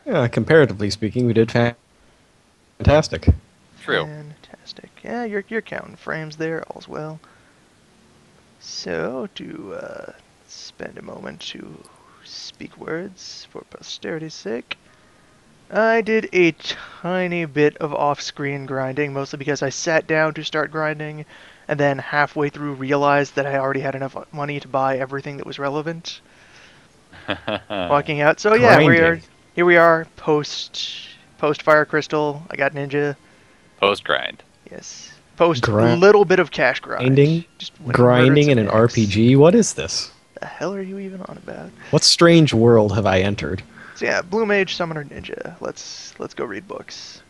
Yeah, comparatively speaking, we did fantastic. True. Fantastic. Yeah, you're counting frames there, all's well. So, to spend a moment to speak words for posterity's sake, I did a tiny bit of off-screen grinding, mostly because I sat down to start grinding, and then halfway through realized that I already had enough money to buy everything that was relevant. Walking out. So yeah, Grinding. here we are post Fire Crystal. I got Ninja. Post grind. Yes. Post Grinding? little bit of cash grind. Just went and murdered Grinding some in an necks. RPG? What is this? The hell are you even on about? What strange world have I entered? So yeah, Blue Mage, Summoner, Ninja. Let's go read books.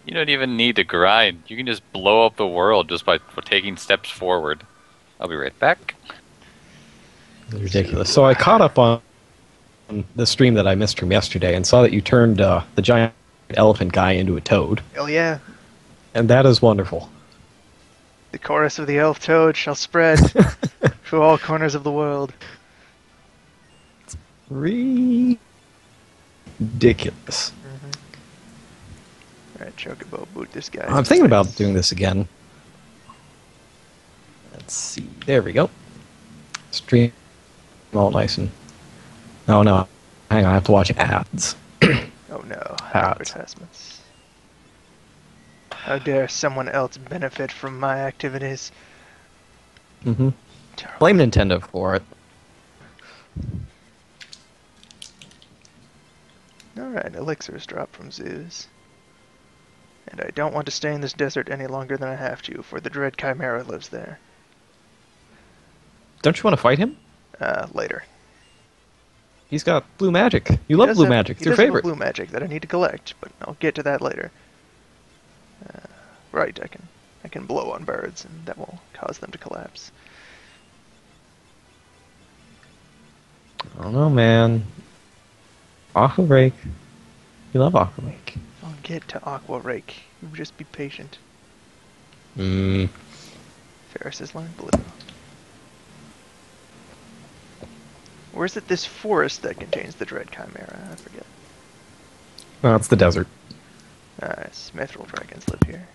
You don't even need to grind. You can just blow up the world just by taking steps forward. I'll be right back. It's ridiculous. So I caught up on the stream that I missed from yesterday and saw that you turned the giant elephant guy into a toad. Hell yeah. And that is wonderful. The chorus of the elf toad shall spread to all corners of the world. Ridiculous. Alright, Chocobo, boot this guy. I'm thinking about doing this again. Let's see. There we go. Stream all nice and... Oh no. Hang on, I have to watch ads. Oh no, Ads. advertisements. How dare someone else benefit from my activities? Mm-hmm. Terrible. Blame Nintendo for it. Alright, elixirs drop from zoos. And I don't want to stay in this desert any longer than I have to, for the dread chimera lives there. Don't you want to fight him? Later. He's got blue magic. You love blue magic. It's your favorite. Blue magic that I need to collect, but I'll get to that later. Right, I can blow on birds, and that will cause them to collapse. I don't know, man. Aqua Rake. You love Aqua Rake. I'll get to Aqua Rake. You just be patient. Mm. Ferris's line blue. Or is it this forest that contains the dread chimera? I forget. No, it's the desert. Nice. Mithril dragons live here.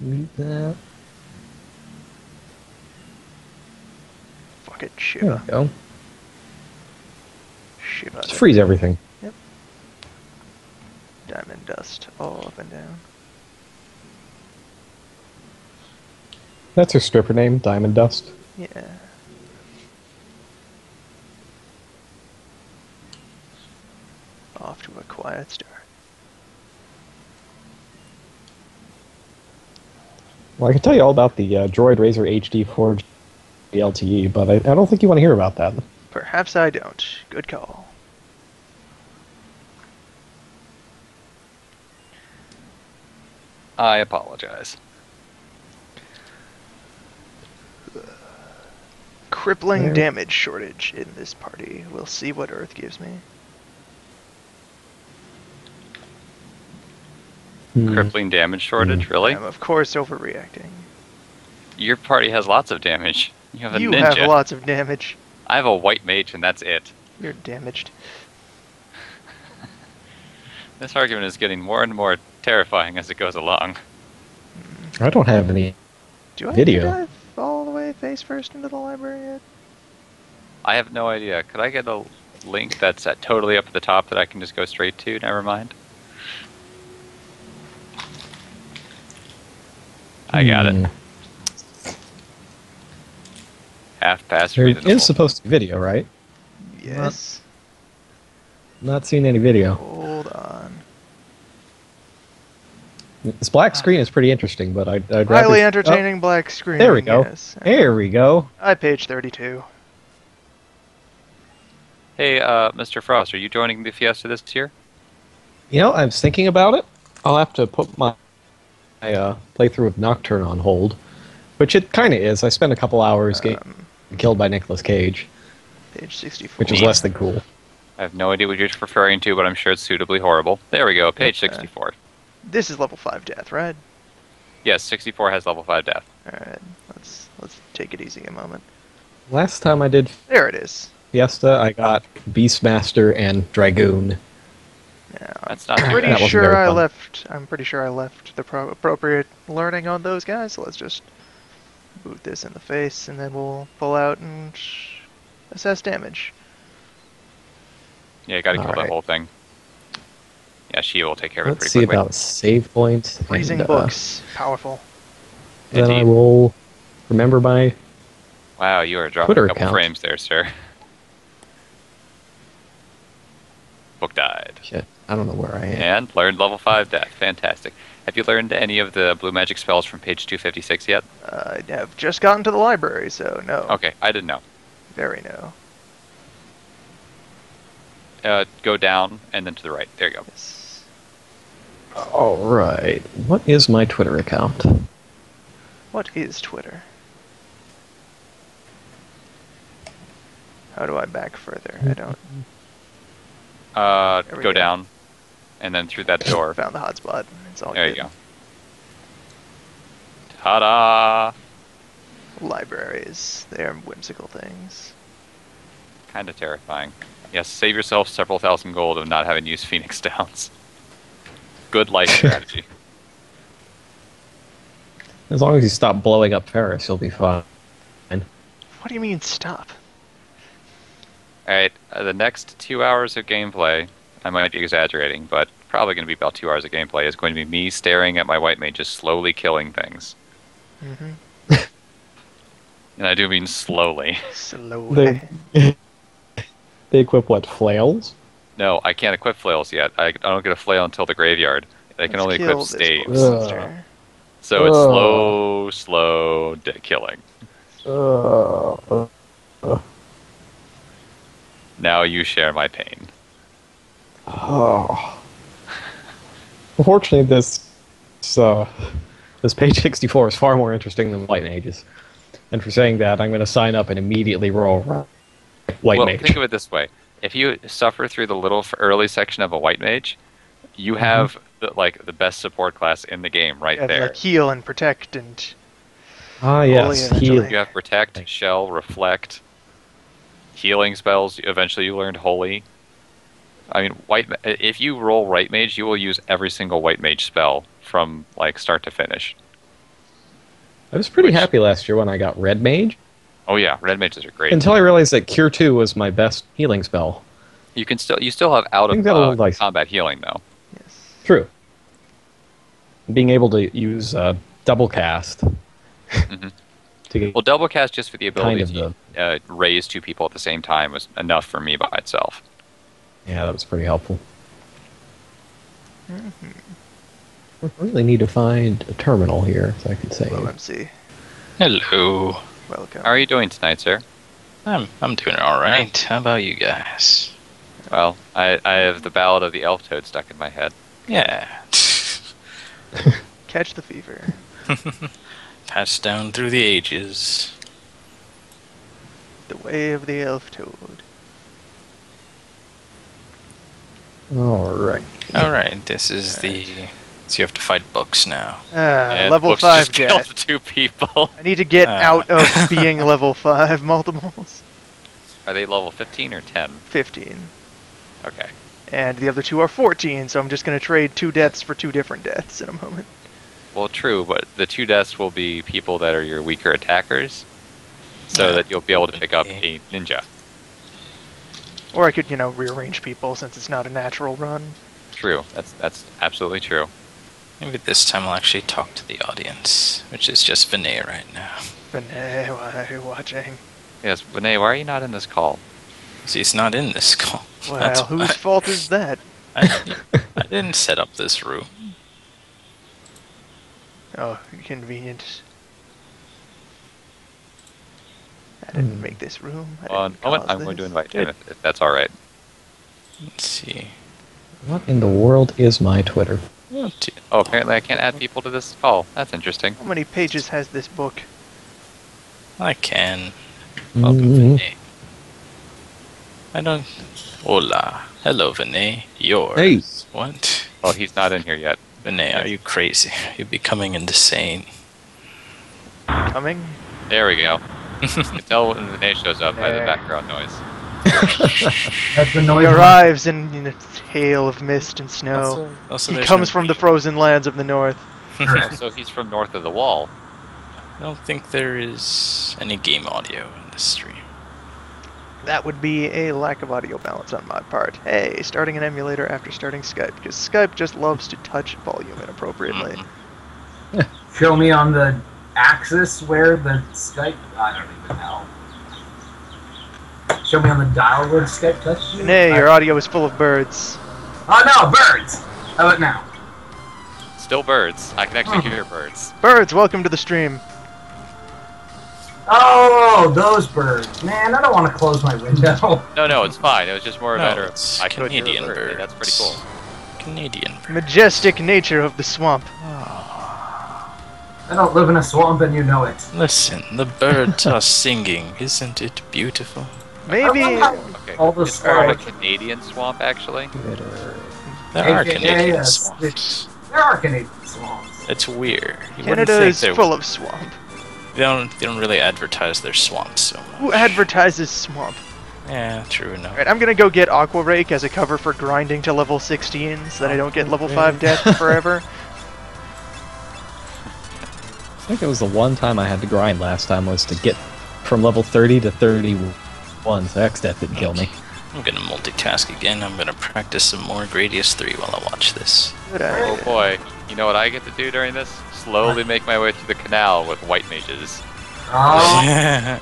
Read that. Fuck it, There Shiva. we go. Shiva. Just freeze everything. Yep. Diamond dust all up and down. That's her stripper name, Diamond Dust. Yeah. Off to a quiet start. Well, I can tell you all about the Droid Razor HD 4 LTE, but I don't think you want to hear about that. Perhaps I don't. Good call. I apologize. Crippling There. damage shortage in this party. We'll see what Earth gives me. Crippling damage shortage, really? I'm of course overreacting. Your party has lots of damage. You have a You ninja. have lots of damage. I have a white mage, and that's it. You're damaged. This argument is getting more and more terrifying as it goes along. I don't have any Do I video. have to dive all the way face first into the library yet? I have no idea. Could I get a link that's totally up at the top that I can just go straight to? Never mind. I got it. Half past There reasonable. is supposed to be video, right? Yes. Not seeing any video. Hold on. This black screen is pretty interesting, but I'd rather... Highly entertaining black screen. There we go. Yes. There we go. I page 32. Hey, Mr. Frost, are you joining the Fiesta this year? You know, I was thinking about it. I'll have to put my playthrough of Nocturne on hold, which it kind of is. I spent a couple hours getting killed by Nicolas Cage, Page 64. which is less than cool. I have no idea what you're referring to, but I'm sure it's suitably horrible. There we go, page 64. This is level 5 death, right? Yes, 64 has level 5 death. Alright. Let's take it easy a moment. Last time I did There it is. Fiesta, I got Beastmaster and Dragoon. Yeah, That's not too pretty bad. That wasn't sure very I fun. left. I'm pretty sure I left the appropriate learning on those guys. So let's just boot this in the face, and then we'll pull out and assess damage. Yeah, you gotta kill that Alright. whole thing. Yeah, she will take care of it Let's pretty see quickly. about save points. Freezing and, books, powerful. Then I Indeed. will remember my Wow, you are dropping Twitter a couple account. frames there, sir. Book died. shit. I don't know where I am. And learned level 5 death. Fantastic. Have you learned any of the blue magic spells from page 256 yet? I have just gotten to the library, so no. Okay, I didn't know. Very no. Go down and then to the right. There you go. Yes. All right. What is my Twitter account? What is Twitter? How do I back further? I don't. There we Go go. down and then through that door. Found the hotspot. It's all There good. you go. Ta-da! Libraries. They are whimsical things. Kind of terrifying. Yes, save yourself several thousand gold of not having used Phoenix Downs. Good life strategy. As long as you stop blowing up Ferris, you'll be fine. What do you mean stop? Alright, the next 2 hours of gameplay, I might be exaggerating, but probably going to be about 2 hours of gameplay, is going to be me staring at my white mage just slowly killing things. Mm-hmm. And I do mean slowly. Slowly. They equip what, flails? No, I can't equip flails yet. I don't get a flail until the graveyard. They can Let's only kill equip this staves. monster. So it's Ugh. slow killing. Now you share my pain. Oh. Unfortunately, this page 64 is far more interesting than White Mages. And for saying that, I'm going to sign up and immediately roll White Well, Mage. think of it this way: if you suffer through the little early section of a white mage, you have the best support class in the game right Yeah, there. like heal and protect and Ah, yes, Holy heal. eventually. You have protect, shell, reflect, healing spells. Eventually, you learned holy. I mean, if you roll white mage, you will use every single white mage spell from like start to finish. I was pretty Which- happy last year when I got Red Mage, Oh yeah, red mages are great. until I realized that Cure 2 was my best healing spell. You still have out I think of that'll like- combat healing though. yes. True. Being able to use double cast Mhm. to get Well, double cast just for the ability Kind of to raise two people at the same time was enough for me by itself. yeah, that was pretty helpful. Mm-hmm. I really need to find a terminal here so I can save. Hello, MC. Hello. Welcome. How are you doing tonight, sir? I'm doing all right. How about you guys? Well, I have the Ballad of the Elf Toad stuck in my head. Yeah. Catch the fever. Passed down through the ages. The way of the elf toad. All right. All right. This is the. So you have to fight books now. And Level Books 5 just killed death. 2 people. I need to get Ah. out of being level 5 multiples. Are they level 15 or 10? 15. Okay. And the other two are 14, so I'm just going to trade 2 deaths for 2 different deaths in a moment. Well, true, but the 2 deaths will be people that are your weaker attackers, so that you'll be able to pick up a ninja. Or I could, rearrange people since it's not a natural run. True. That's absolutely true. Maybe this time I'll actually talk to the audience, which is just Vinay right now. Vinay, why are you watching? Yes, Vinay, why are you not in this call? 'Cause he's not in this call. Well, That's whose why. fault is that? I didn't set up this room. Oh, convenient. I didn't make this room. I Well, in didn't a moment, cause I'm going to this. invite him if that's all right. Let's see. What in the world is my Twitter? Oh, apparently I can't add people to this call. That's interesting. How many pages has this book? I can. Welcome, Mhm. Vinay. I don't. Hola. Hello, Vinay. Yours. Hey. What? Well, he's not in here yet. Vinay, are you crazy? You're becoming insane. Coming? There we go. You can tell when the name shows up by the There. background noise. That's the He noise. arrives in a hail of mist and snow. Also He there's comes no from the game. frozen lands of the north. So he's from north of the wall. I don't think there is any game audio in this stream. That would be a lack of audio balance on my part. Hey, starting an emulator after starting Skype, because Skype just loves to touch volume inappropriately. Mhm. Show me on the axis where the Skype. I don't even know. Show me on the dial where the Skype touches you. Nay, your audio is full of birds. Oh no, birds! How about now? Still birds. I can actually hear birds. Birds, welcome to the stream. Oh, those birds. Man, I don't want to close my window. No, it's fine. It was just more a No, matter of it's I could hear a Canadian bird. That's pretty cool. Canadian birds. Majestic nature of the swamp. I don't live in a swamp and you know it. Listen, the birds are singing. Isn't it beautiful? Maybe. Okay. All the It's more of a swamp. Canadian swamp, actually. There are AKA, Canadian yes. swamps. There are Canadian swamps. It's weird. You wouldn't Canada think is they full of swamp. They don't really advertise their swamps so much. Who advertises swamp? Yeah, true enough. Alright, I'm gonna go get Aqua Rake as a cover for grinding to level 16 so that I don't get level 5 death forever. I think it was the one time I had to grind last time was to get from level 30 to 31, so X-Death didn't kill me. I'm gonna multitask again. I'm gonna practice some more Gradius 3 while I watch this. Good Oh idea. boy. You know what I get to do during this? Slowly make my way through the canal with white mages. Oh,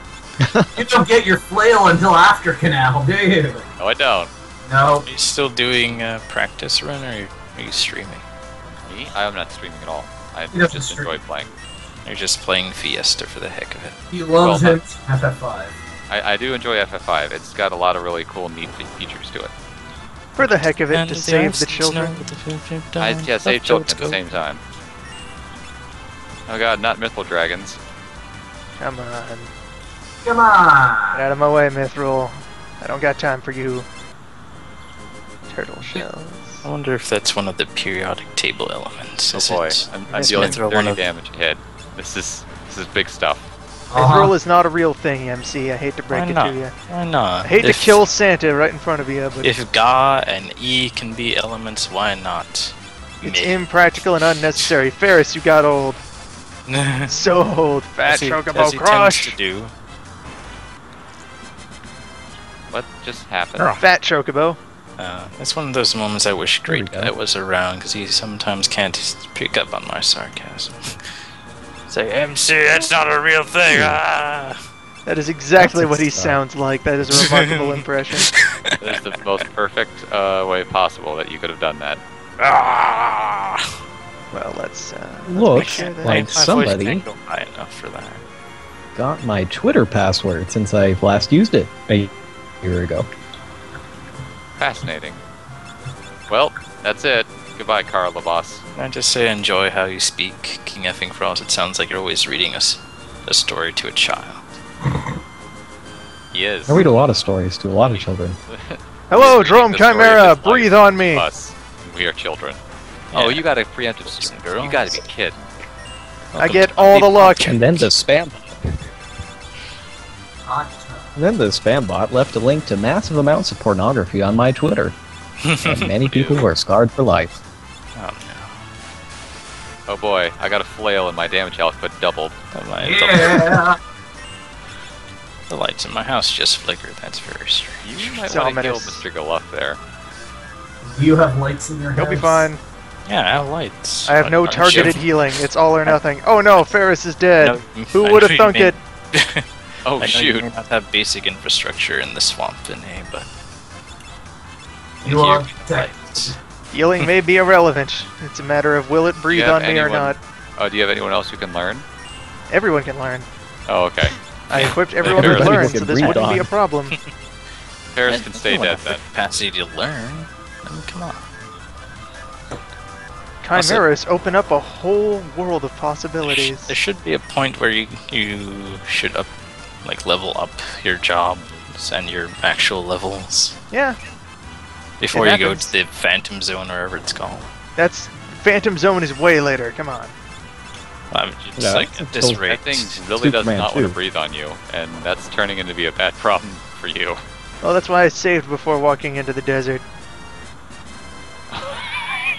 you don't get your flail until after canal, do you? No, I don't. No. Are you still doing practice run, or are you streaming? Me? I am not streaming at all. I He doesn't just stream. enjoy playing. You're just playing Fiesta for the heck of it. He loves Well, him. FF5. I do enjoy FF5. It's got a lot of really cool, neat features to it. For the heck of it, And to save the ice children. snow, the children I die. save Up children goats at the go. same time. Oh god, not mythal dragons. Come on. Come Get on. out of my way, Mithril. I don't got time for you. Turtle shells. I wonder if that's one of the periodic table elements. Oh Is boy, it? I'm Yes, dealing Mithril 30 one of- damage a hit. This is big stuff. Mithril is not a real thing, MC. I hate to break Why it not? to you. Why not? I hate to If- kill Santa right in front of you, but If Ga and E can be elements, why not? it's Me? impractical and unnecessary. Ferris, you got old. So old. Fat As he Chocobo tends Crush. to do. What just happened? Fat Chocobo. That's one of those moments I wish There we Great go. Guy was around, because he sometimes can't pick up on my sarcasm. Say, MC, that's not a real thing! Ah! That is exactly That's what he its, sounds like. That is a remarkable impression. That is the most perfect way possible that you could have done that. Ah! Well, let's Looks make sure that- like My voice somebody can't go high enough for that. got my Twitter password since I last used it a year ago. Fascinating. Well, that's it. Goodbye, Carla boss. Can I just say I enjoy how you speak, King Effing Frost? It sounds like you're always reading us a story to a child. He is. I read a lot of stories to a lot of children. Hello, Reading Drome the story of Chimera. his life Breathe on me. to us. We are children. Yeah. Oh, you got a preemptive Boys and stream. You gotta be girls. kidding. I get all the luck. And then the spam Hot and then the spam bot left a link to massive amounts of pornography on my Twitter. And many people were scarred for life. Oh Oh boy, I got a flail and my damage output doubled. no. Yeah. The lights in my house just flickered. That's very strange. You might It's want to kill ominous. Mr. Galuff there. Do you have lights in your head? He'll be fine. Yeah, I have lights. I have no I'm targeted sure- healing. It's all or nothing. Oh no, Ferris is dead. No, Who I would have know you thunk may- it? Oh I know you shoot. may not have basic infrastructure in the swamp, Vinay, but You are you protected. lights. Healing may be irrelevant. It's a matter of will it breathe have on me or anyone- not. Oh, do you have anyone else who can learn? Everyone can learn. Oh, okay. I equipped everyone who Everybody learns, can so this breathe wouldn't be a on. problem. Paris can stay Everyone dead has then. the capacity to learn. I mean, come on. Chimeras open up a whole world of possibilities. There should be a point where you should level up your jobs and your actual levels Yeah, before It you go happens. to the Phantom Zone or whatever it's called. that's Phantom Zone is way later. Come on. I mean, just Yeah, like at this until- rate. That thing really does Superman not want too. to breathe on you, and that's turning into be a bad problem for you. Well, that's why I saved before walking into the desert.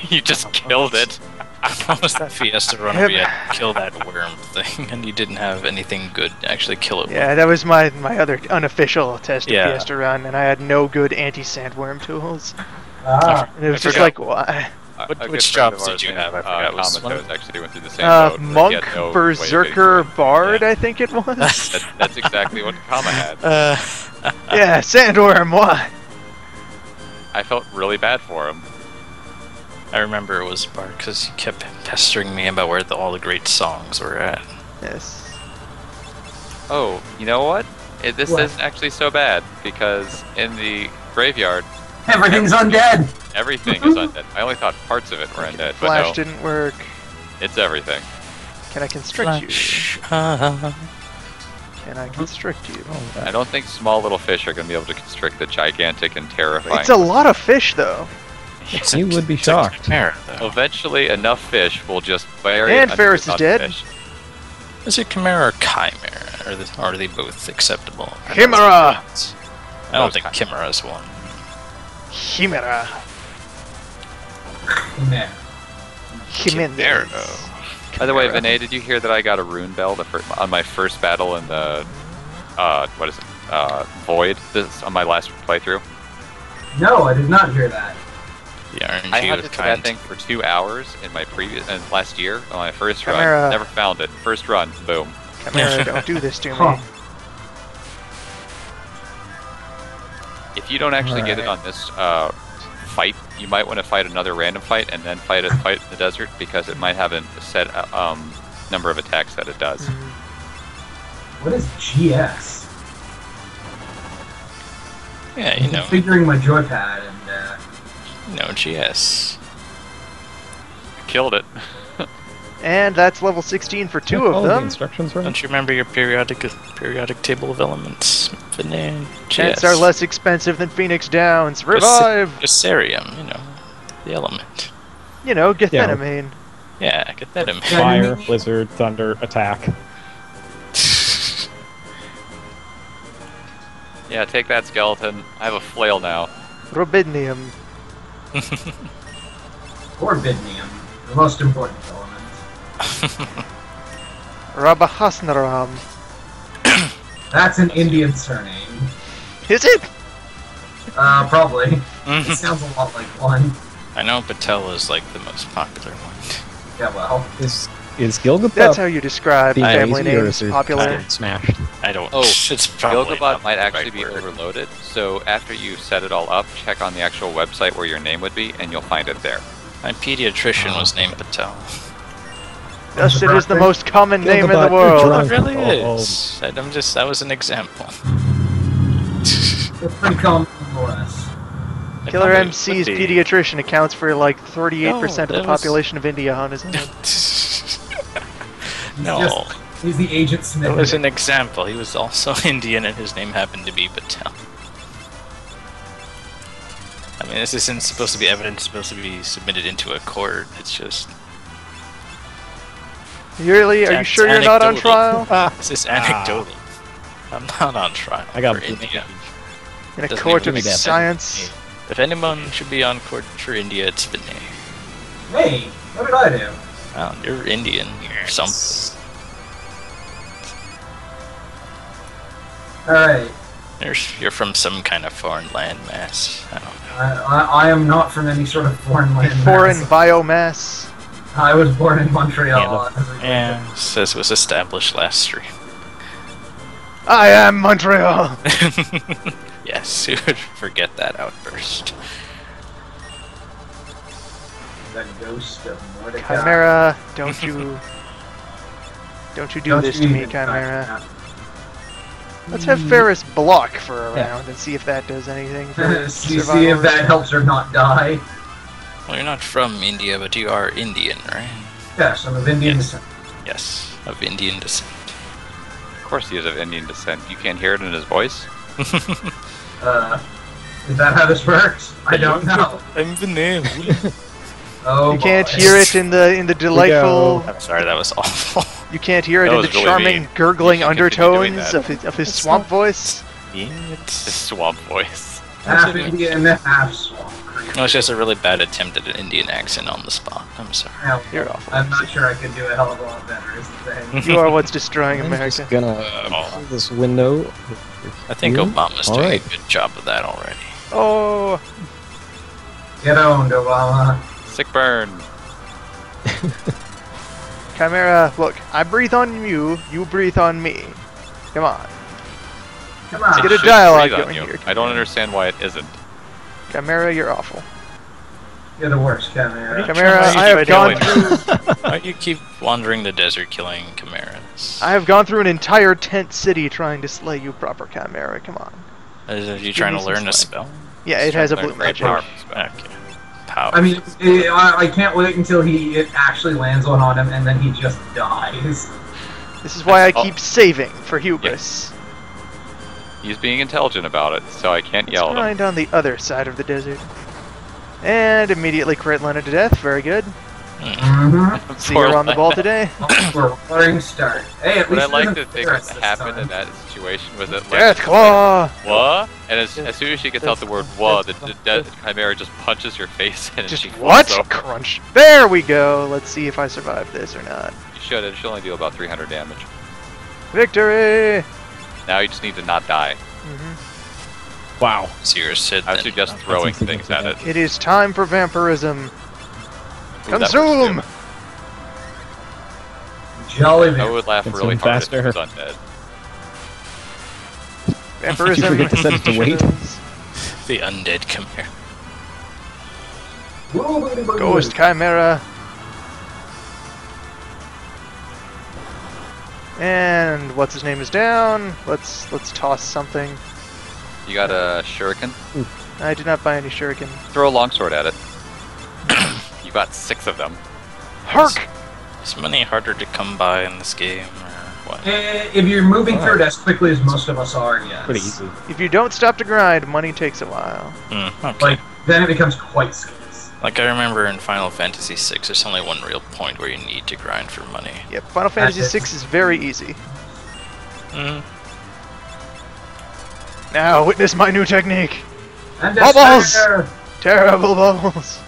You just killed it. How was that Fiesta run where you had to kill that worm thing, and you didn't have anything good to actually kill it with? Yeah, that was my other unofficial test of Yeah. Fiesta run, and I had no good anti-sandworm tools. Ah, And it was I just forgot. like, why? A Which good friend jobs of did ours you named, have? I forgot. Was one Comatose of- actually went through the same boat. where he Monk, had no way of Berserker, getting to it. Bard, Yeah. I think it was. That's exactly what Kama had. Yeah, sandworm, why? I felt really bad for him. I remember it was Bart because he kept pestering me about where all the great songs were at. Yes. Oh, you know what? This What? isn't actually so bad, because in the graveyard, everything's undead. everything is undead. I only thought parts of it were undead, but Flash no, didn't work. it's everything. Can I constrict you? Flash. Can I constrict you? I don't think small little fish are going to be able to constrict the gigantic and terrifying. It's a lot of fish, though. You would be It's a shocked. chimera, though. Eventually, enough fish will just bury And under Ferris the is dead. fish. Is it chimera or chimera? Are they both acceptable? Chimera! I don't think chimera's one. Chimera. Nah. Chimera. By the way, Vinay, did you hear that I got a rune bell on my first battle in the what is it? Void. This on my last playthrough. No, I did not hear that. The RNG I had with this that kind. thing for 2 hours in my last year on my first Chimera. run. Never found it. First run, boom. Chimera, don't do this to me. Huh. If you don't actually get it on this fight, you might want to fight another random fight and then fight in the desert, because it might have a set number of attacks that it does. What is GS? Yeah, you know, Configuring my joypad and GS. Killed it. And that's level 16 for two Follow of the them. instructions, right? Don't you remember your periodic table of elements? Finance. Chants are less expensive than Phoenix Downs. Revive! Gasarium, you know, the element. You know, Gethenamine. Yeah, get that in. Fire, blizzard, thunder, attack. Yeah, take that, skeleton. I have a flail now. Robidnium. Orbidnium, the most important element. Rabahasnaram. That's an Indian surname. Is it? Probably. It sounds a lot like one. I know Patel is like the most popular one. Yeah, well. Is Gilgamesh That's how you describe being family lazy, or names. is there Popular. getting smashed? I don't. Oh, it's probably Gilgabot not might the actually right be word. overloaded, so after you set it all up, check on the actual website where your name would be, and you'll find it there. My pediatrician was named Patel. Yes, it is the most common name in the Gilgamesh, you're world. drunk. It really Oh. is. That was an example. It's pretty common nonetheless. Killer I thought it MC's would be. pediatrician accounts for like 38% No, of the that was- population of India on his own. No, Just- He's the Agent Smith. it was an example. He was also Indian, and his name happened to be Patel. I mean, this isn't supposed to be evidence. Supposed to be submitted into a court. It's just. Really? Are you It's sure you're not on anecdotal. trial? This is anecdotal. I'm not on trial. I got for India. In a Doesn't court even of mean that. science? If anyone should be on court for India, it's Vinay. Hey, what did I do? Well, you're Indian or something. Alright. You're from some kind of foreign landmass. I don't know. I am not from any sort of foreign land. Foreign mass. biomass? I was born in Montreal. Yeah, says it was established last stream. I am Montreal! Yes, who would forget that outburst? The ghost of Mordecai. Chimera, don't you... Don't you do Don't this you to me, even Chimera. touch Let's have Ferris block for a Yeah. round and see if that does anything for that. See survival if that rate. helps her not die. Well, you're not from India, but you are Indian, right? Yes, I'm of Indian Yes. descent. Yes, of Indian descent. Of course he is of Indian descent. You can't hear it in his voice? Is that how this works? I don't know. I'm Vinay. Oh, You can't boy. hear it in the delightful... I'm sorry, that was awful. You can't hear it That in the was really charming, mean. gurgling You should continue doing undertones that. of his swamp voice. The It's, swamp voice. Half Indian, half swamp. no, it's just a really bad attempt at an Indian accent on the spot. I'm sorry. Hell, You're awful. I'm not sure I could do a hell of a lot better, is the thing. You are what's destroying I'm America. just gonna close this window. I think You? Obama's All doing right. a good job of that already. Oh, Get owned, Obama. Sick burn. Chimera, look, I breathe on you, you breathe on me. Come on. Come on. Let's get a Should dialogue breathe on going you. here. I don't understand why it isn't. Chimera, you're awful. You're the worst, Chimera. Chimera, Why are you I have gone doing- through. Why do you keep wandering the desert killing chimeras? I have gone through an entire tent city trying to slay you, proper Chimera. Come on. Are you Give trying me to some learn a slack. spell? Yeah, it has a Learn blue great magic. power spell. Okay. Power. I mean, I can't wait until it actually lands one on him and then he just dies. This is why I Oh. keep saving for hubris. He's being intelligent about it, so I can't Let's yell at him. grind on the other side of the desert. And immediately crit Lena to death. Very good. Mm-hmm. See her on the ball today. We're roaring start. Hey, at What I least like it to isn't think Ferris that this happened time. in that situation was that Death Claw! what? And as soon as she gets out the word "what," the chimera just punches your face in and Just she falls what? over. Crunch. There we go. Let's see if I survive this or not. You should. It should only deal about 300 damage. Victory! Now you just need to not die. Wow. Zero Sid. I then. suggest throwing things at it. It is time for vampirism. Ooh, that works Consume! too. Jolly I man. would laugh Consume really hard faster. if it was undead. Vampirism. forget to set it to wait? The undead chimera. Ghost Chimera. And what's his name is down. Let's toss something. You got a shuriken? I did not buy any shuriken. Throw a longsword at it. You got 6 of them. Hark! Is money harder to come by in this game, or what? If you're moving through it as quickly as most of us are, yes. Pretty easy. If you don't stop to grind, money takes a while. Okay. Like, then it becomes quite scarce. Like I remember in Final Fantasy VI, there's only one real point where you need to grind for money. Yep, Final Fantasy That's VI it. is very easy. Mm. Now, witness my new technique. And Bubbles! despair! Terrible bubbles.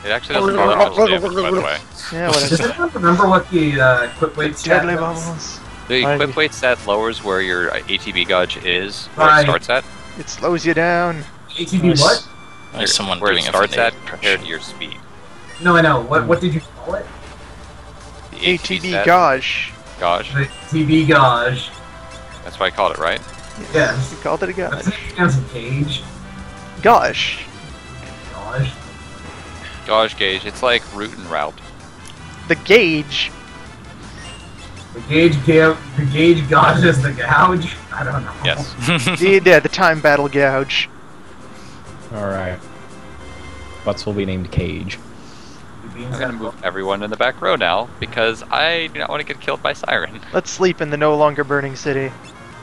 It actually doesn't do that much damage, by the way. Yeah, Does whatever. anyone remember what the quick weight stat Deadly was? bubbles. The I- equip weight stat lowers where your ATB gauge is, where Right. it starts at. It slows you down. ATB what? There's someone where it doing a starts Finnair at compared to impression. your speed. No, I know. What did you call it? The ATB stat- gauge. Gauge. The TB gauge. That's why I called it, right? Yes. You called it a That's gauge. the sounds of gauge. Gosh. Gauge. Gauge gauge. It's like route and route. The gauge. The gauge gauges the gouge. I don't know. Yes. The time battle gouge. Alright. Butts will be named Cage. I'm gonna move everyone in the back row now because I do not want to get killed by Siren. Let's sleep in the no longer burning city.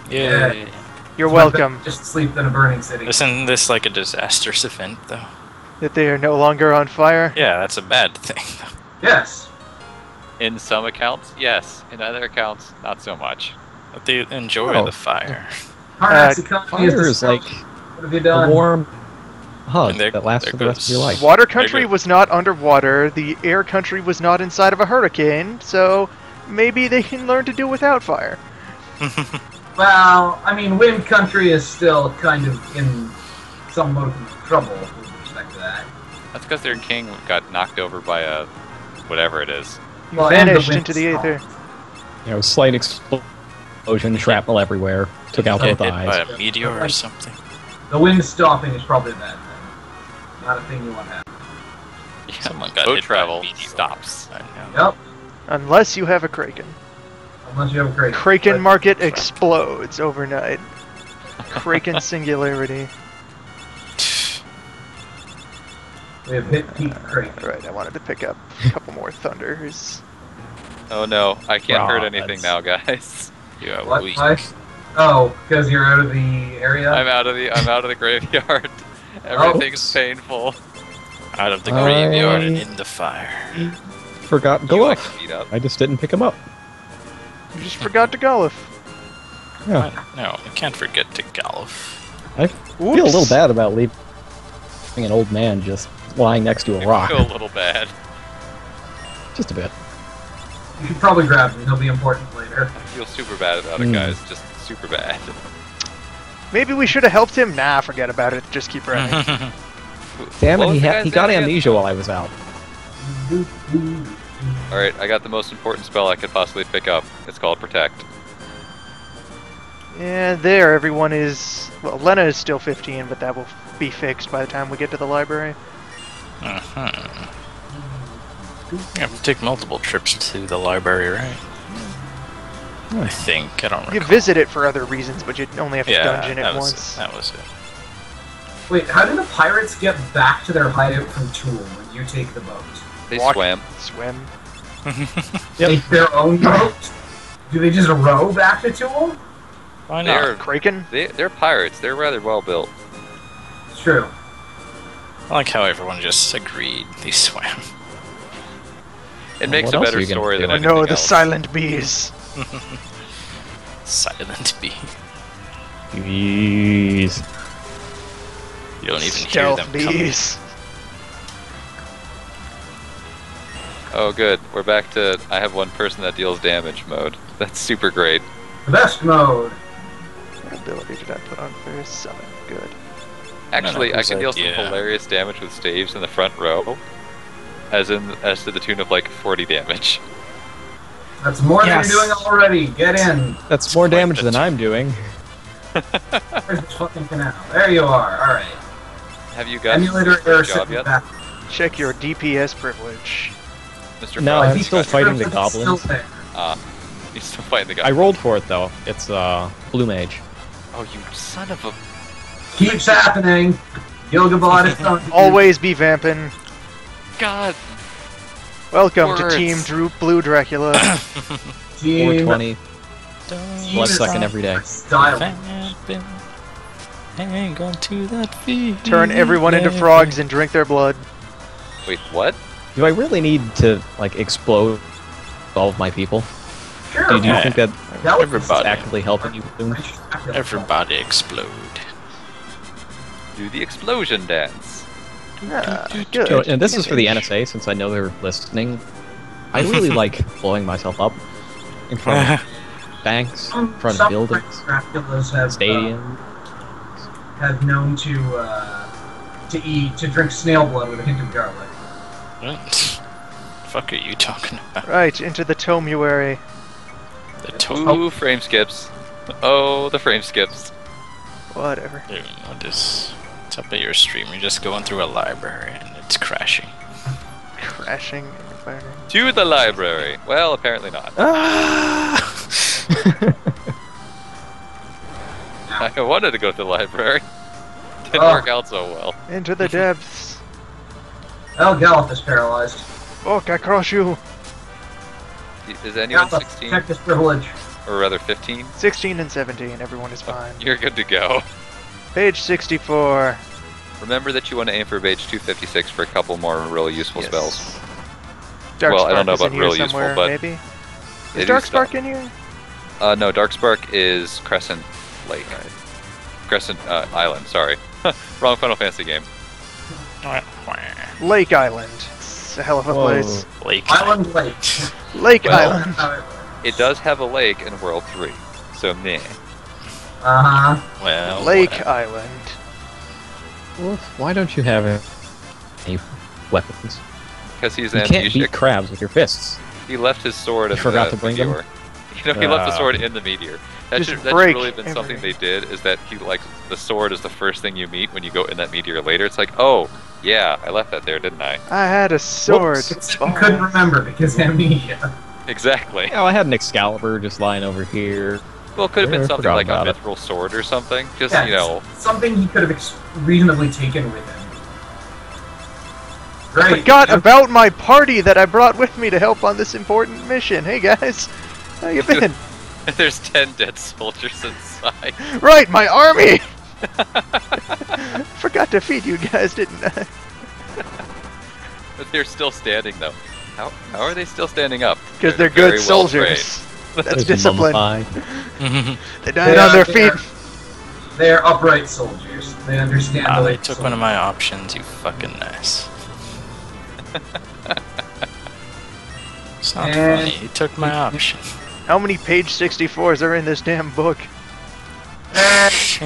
Yeah. You're It's better welcome. Just sleep in a burning city. Isn't this like a disastrous event, though? That they are no longer on fire. Yeah, that's a bad thing. Yes. In some accounts, yes. In other accounts, not so much. But they enjoy Oh. the fire. Carnax economy Fire is the like What have you a done? warm hug And there- that lasts there for the rest of your goes- life. Water country good. was not underwater. The air country was not inside of a hurricane. So maybe they can learn to do without fire. Well, I mean, wind country is still kind of in some mode of trouble with respect to that. That's because their king got knocked over by a whatever it is. You Well, and the vanished wind into the storm. aether. You know, slight explosion, shrapnel everywhere, took out Hit both by eyes. a meteor or something. The wind stopping is probably a bad thing. Not a thing you want to have. Yeah. Someone got Boat hit by a travel meteor. stops. I know. Yep. Unless you have a kraken. Unless you have a crate. Kraken But market explodes overnight. Kraken singularity. we have hit peak crate. Alright, I wanted to pick up a couple more thunders. Oh no, I can't hurt Rods. anything now, guys. You are What? weak. Why? Oh, because you're out of the area? I'm out of the graveyard. Everything's painful. Out of the Alright. graveyard and in the fire. forgot You Goluf. beat up. I just didn't pick him up. You just forgot to golf. Yeah. No, you can't forget to golf. I feel a little bad about leaving an old man just lying next to a I rock. feel a little bad. Just a bit. You should probably grab him. He'll be important later. I feel super bad about it, guys. Just super bad. Maybe we should have helped him. Nah, forget about it. Just keep running. Damn What it, was the he guy's got name again? amnesia while I was out. Alright, I got the most important spell I could possibly pick up. It's called Protect. And there, everyone is... Well, Lena is still 15, but that will be fixed by the time we get to the library. Uh-huh. You have to take multiple trips to the library, right? I think. I don't recall. You visit it for other reasons, but you only have to Yeah, dungeon it that was once. it. That was it. Wait, how do the pirates get back to their hideout from Tool when you take the boat? They Walk- swam. Swim. Take their own boat? Do they just row back to Tool? Why They're, not? Kraken? they're pirates. They're rather well built. It's true. I like how everyone just agreed they swam. It makes what a else better are you gonna story do? than Oh anything no, the else. silent bees. Silent bee. Jeez. You don't even hear Stealth them coming. bees. Oh, good. We're back to I have one person that deals damage mode. That's super great. The best mode. What ability did I put on first? Summon. Good. Actually, I whose can deal some idea? hilarious damage with staves in the front row, as to the tune of like 40 damage. That's more Yes. than you're doing already. Get in. That's more quite damage the than I'm doing. Where's this fucking canal? There you are. Alright. Have you got Emulator your error job sitting yet, back. Check your DPS privilege. Mr. No, Frost? I'm He still still fighting the still goblins. there. He's still fighting the guy. I rolled for it though. It's blue mage. Oh, you son of a... Keeps happening. Gilgamesh is coming. Always be vamping. God! Welcome Words. to Team Blue Dracula. Team 420. Team Blood is sucking on every day. Style. Vamping. Hang on to that feet. Turn everyone into frogs and drink their blood. Wait, what? Do I really need to like explode all of my people? Sure. Do you Yeah. think that That was it's Everybody. actively helping you? Boom? Everybody explode. Do the explosion dance. Ah, So, good. and this is for the NSA, since I know they're listening. I really like blowing myself up in front of banks, in front of buildings, Draculas have stadium. have known to drink snail blood with a hint of garlic. What? Fuck are you talking about? Right, into the tomuary. The total. Ooh, frame skips. Oh, the frame skips. Whatever. You know, this. It's up at your stream. You're just going through a library and it's crashing. Crashing and firing. To the library. Well, apparently not. I wanted to go to the library. Didn't Oh. work out so well. Into the depths. Well, Gallup is paralyzed. Fuck, I cross you. Is anyone Gallup, 16? check this privilege. Or rather 15? 16 and 17, everyone is fine. You're good to go. Page 64. Remember that you want to aim for page 256 for a couple more really useful Yes. spells. Dark Well, I don't Spark know is about in here really useful, somewhere, but maybe? they Is do Dark stuff. Spark in here? No, Darkspark is Crescent Lake. Crescent Island, sorry. Wrong Final Fantasy game. Lake Island. It's a hell of a Whoa. place. Lake. Island Lake. Lake Well- Island. It does have a lake in World 3, so meh. Uh-huh. Well, Lake whatever. Island. Well, why don't you have any weapons? Because he's You can't amnesiac. beat crabs with your fists. He left his sword in You forgot the to bring them? meteor. You know, he left the Ah. sword in the meteor. That Just should that should break really have been something they everything. did, is that he, like, the sword is the first thing you meet when you go in that meteor later. It's like, oh, yeah, I left that there, didn't I? I had a sword. Except you couldn't remember because amnesia. Exactly. Oh, I had an Excalibur just lying over here. Well, it could have been I something forgot like a about it. mithril sword or something. Just, Yeah, you know, something he could have reasonably taken with him. Great. Forgot about my party that I brought with me to help on this important mission. Hey guys, how you been? there's 10 dead soldiers inside. Right, my army! Forgot to feed you guys, didn't I? But they're still standing, though. How are they still standing up? Because they're very good well soldiers. That's There's discipline. mummified. They died on their feet. They're upright soldiers. They understand the way. They took one of my options, you fucking ass. It's not And- funny, you took my option. How many page 64s are in this damn book? It's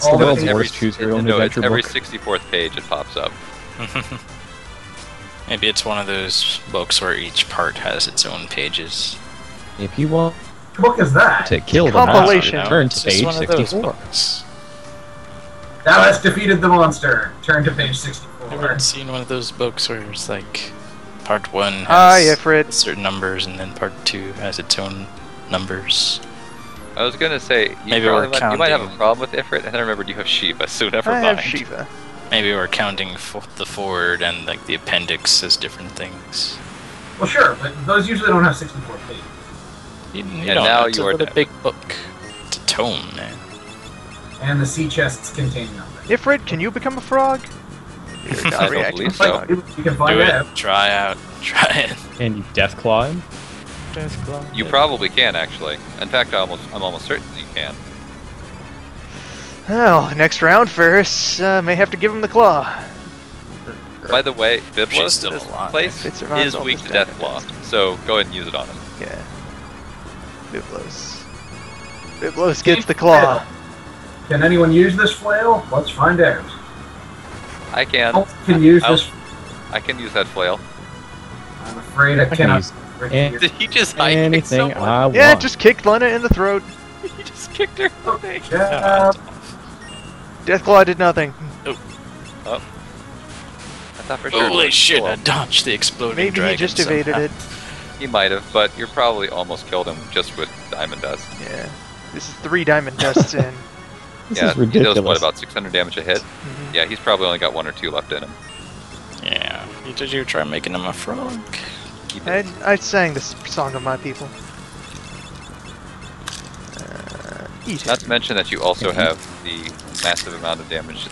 all the the world's things- worst choose your own No, it's adventure every book. 64th page it pops up. Maybe it's one of those books where each part has its own pages. If you want What book is that? to kill the Compilation. monster, turn It's to just page one of those 64. books. Thou hast defeated the monster. Turn to page 64. Ever seen one of those books where it's like part 1 Hi, has Ifrit. certain numbers and then part 2 has its own numbers? I was gonna say, you, Maybe we're you might have a counting- problem with Ifrit, and then I remembered you have Shiva, so never I mind. have Shiva. Maybe we're counting the forward and like the appendix as different things. Well, sure, but those usually don't have 64 pages. You And don't now know, it's you a are little dead. big book. It's a tome, man. And the sea chests contain nothing. Ifrit, can you become a frog? You're I not don't reacting. believe so. You can find Do it. out. Try out. Try it. And you death claw him. You probably can, actually. In fact, I'm almost certain that you can. Well, next round first. May have to give him the claw. By the way, She's Biblos still in this alive. place If it survives, is I'll weak just to die. Death Claw, so go ahead and use it on him. Yeah. Biblos. Biblos gets the claw. Can anyone use this flail? Let's find out. I can. Who can use I'll- this? I can use that flail. I'm afraid I can cannot. use Rick, Did he just high kick Anything someone? I want. Yeah, just kicked Lena in the throat. He just kicked her. Okay. Deathclaw did nothing. I thought for sure. Holy it was shit, cool. I dodged the exploding Maybe he dragon just evaded somehow. it. He might have, but you're probably almost killed him just with diamond dust. Yeah. This is 3 diamond dusts in. This yeah, is he ridiculous. does what, about 600 damage a hit? Mhm. Yeah, he's probably only got 1 or 2 left in him. Yeah. Did you try making him a frog? He did. I sang this song of my people. Eat Not it. to mention that you also have the massive amount of damage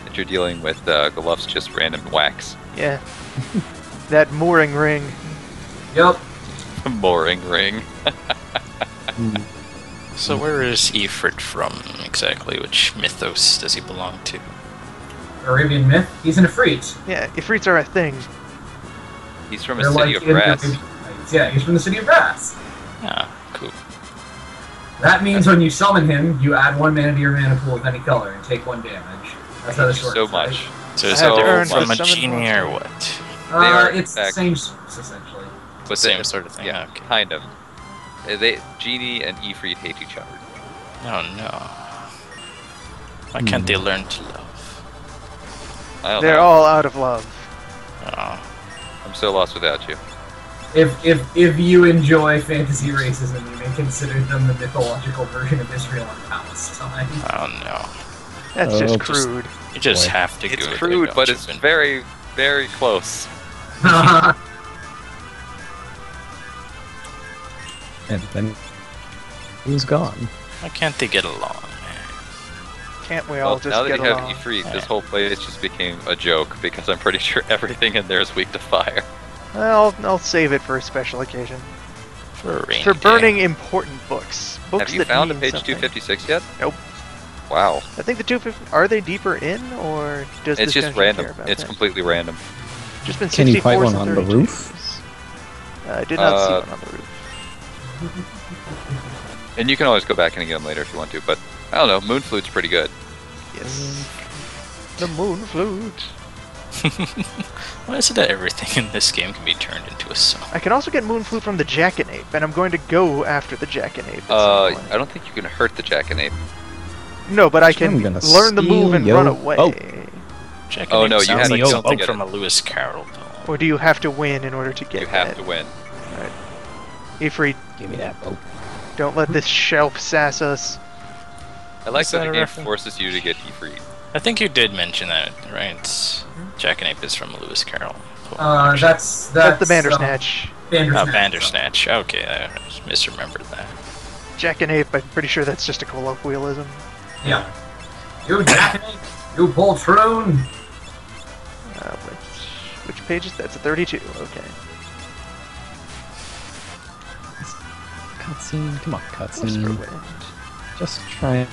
that you're dealing with Golov's just random whacks. Yeah. That mooring ring. Yup. Mooring ring. Hmm. So where is Ifrit from exactly? Which mythos does he belong to? Arabian myth. He's an Ifrit. Yeah, Ifrits are a thing. He's from a They're city like of brass. Yeah, he's from the city of Brass. Ah, cool. That means when you summon him, you add 1 mana to your mana pool of any color and take 1 damage. That's how this works. So right? much. So is I have that to earn from for a summon genie monster. or what? They are, in It's the fact- same source, essentially. But Same they- sort of thing. Yeah, Okay. kind of. Genie and Ifrit hate each other. Oh no. Why can't they learn to love? I don't They're know. all out of love. Oh. I'm so lost without you. If you enjoy fantasy racism, you may consider them the mythological version of Israel and Palestine. Oh no. That's Oh, just just- crude. You just Boy. have to It's go there, crude, don't but you, it's Vin? very, very close. And then he's gone. Why can't they get along, man? Can't we all Well, just now that get you have along? Ifrit, this Yeah. whole place just became a joke because I'm pretty sure everything in there is weak to fire. I'll save it for a special occasion. For a rainy For day. burning important books. Books Have you that found a mean page something. 256 yet? Nope. Wow. I think the 250 are they deeper in or does It's this just dungeon random. care about It's that? completely random. Just been Can you fight 64s one and on the 32s. roof? I did not see Uh, one on the roof. And you can always go back and get them later if you want to, but I don't know, Moon Flute's pretty good. Yes. The moon flute. Why is it that everything in this game can be turned into a song? I can also get moon flute from the jackanape, and I'm going to go after the jackanape. at some I point. don't think you can hurt the Jackanape. No, but I I'm can gonna learn the move steal and your run away. boat. Jack Oh, no, you sounds have like to something get from it. a Lewis Carroll poem. Or do you have to win in order to get You have that? to win. Ifrit, Give me that boat. don't let this shelf sass us. I like Is that that the a game reference? forces you to get Ifrit. I think you did mention that, right? Jackanape is from a Lewis Carroll poem. actually. That's That's the Bandersnatch. Oh, Bandersnatch. Okay, I just misremembered that. Jackanape, I'm pretty sure that's just a colloquialism. Yeah. You jackanape, you poltroon. Which page is that's a 32. Okay. Cutscene, come on, Whisper cutscene. Wind. Just trying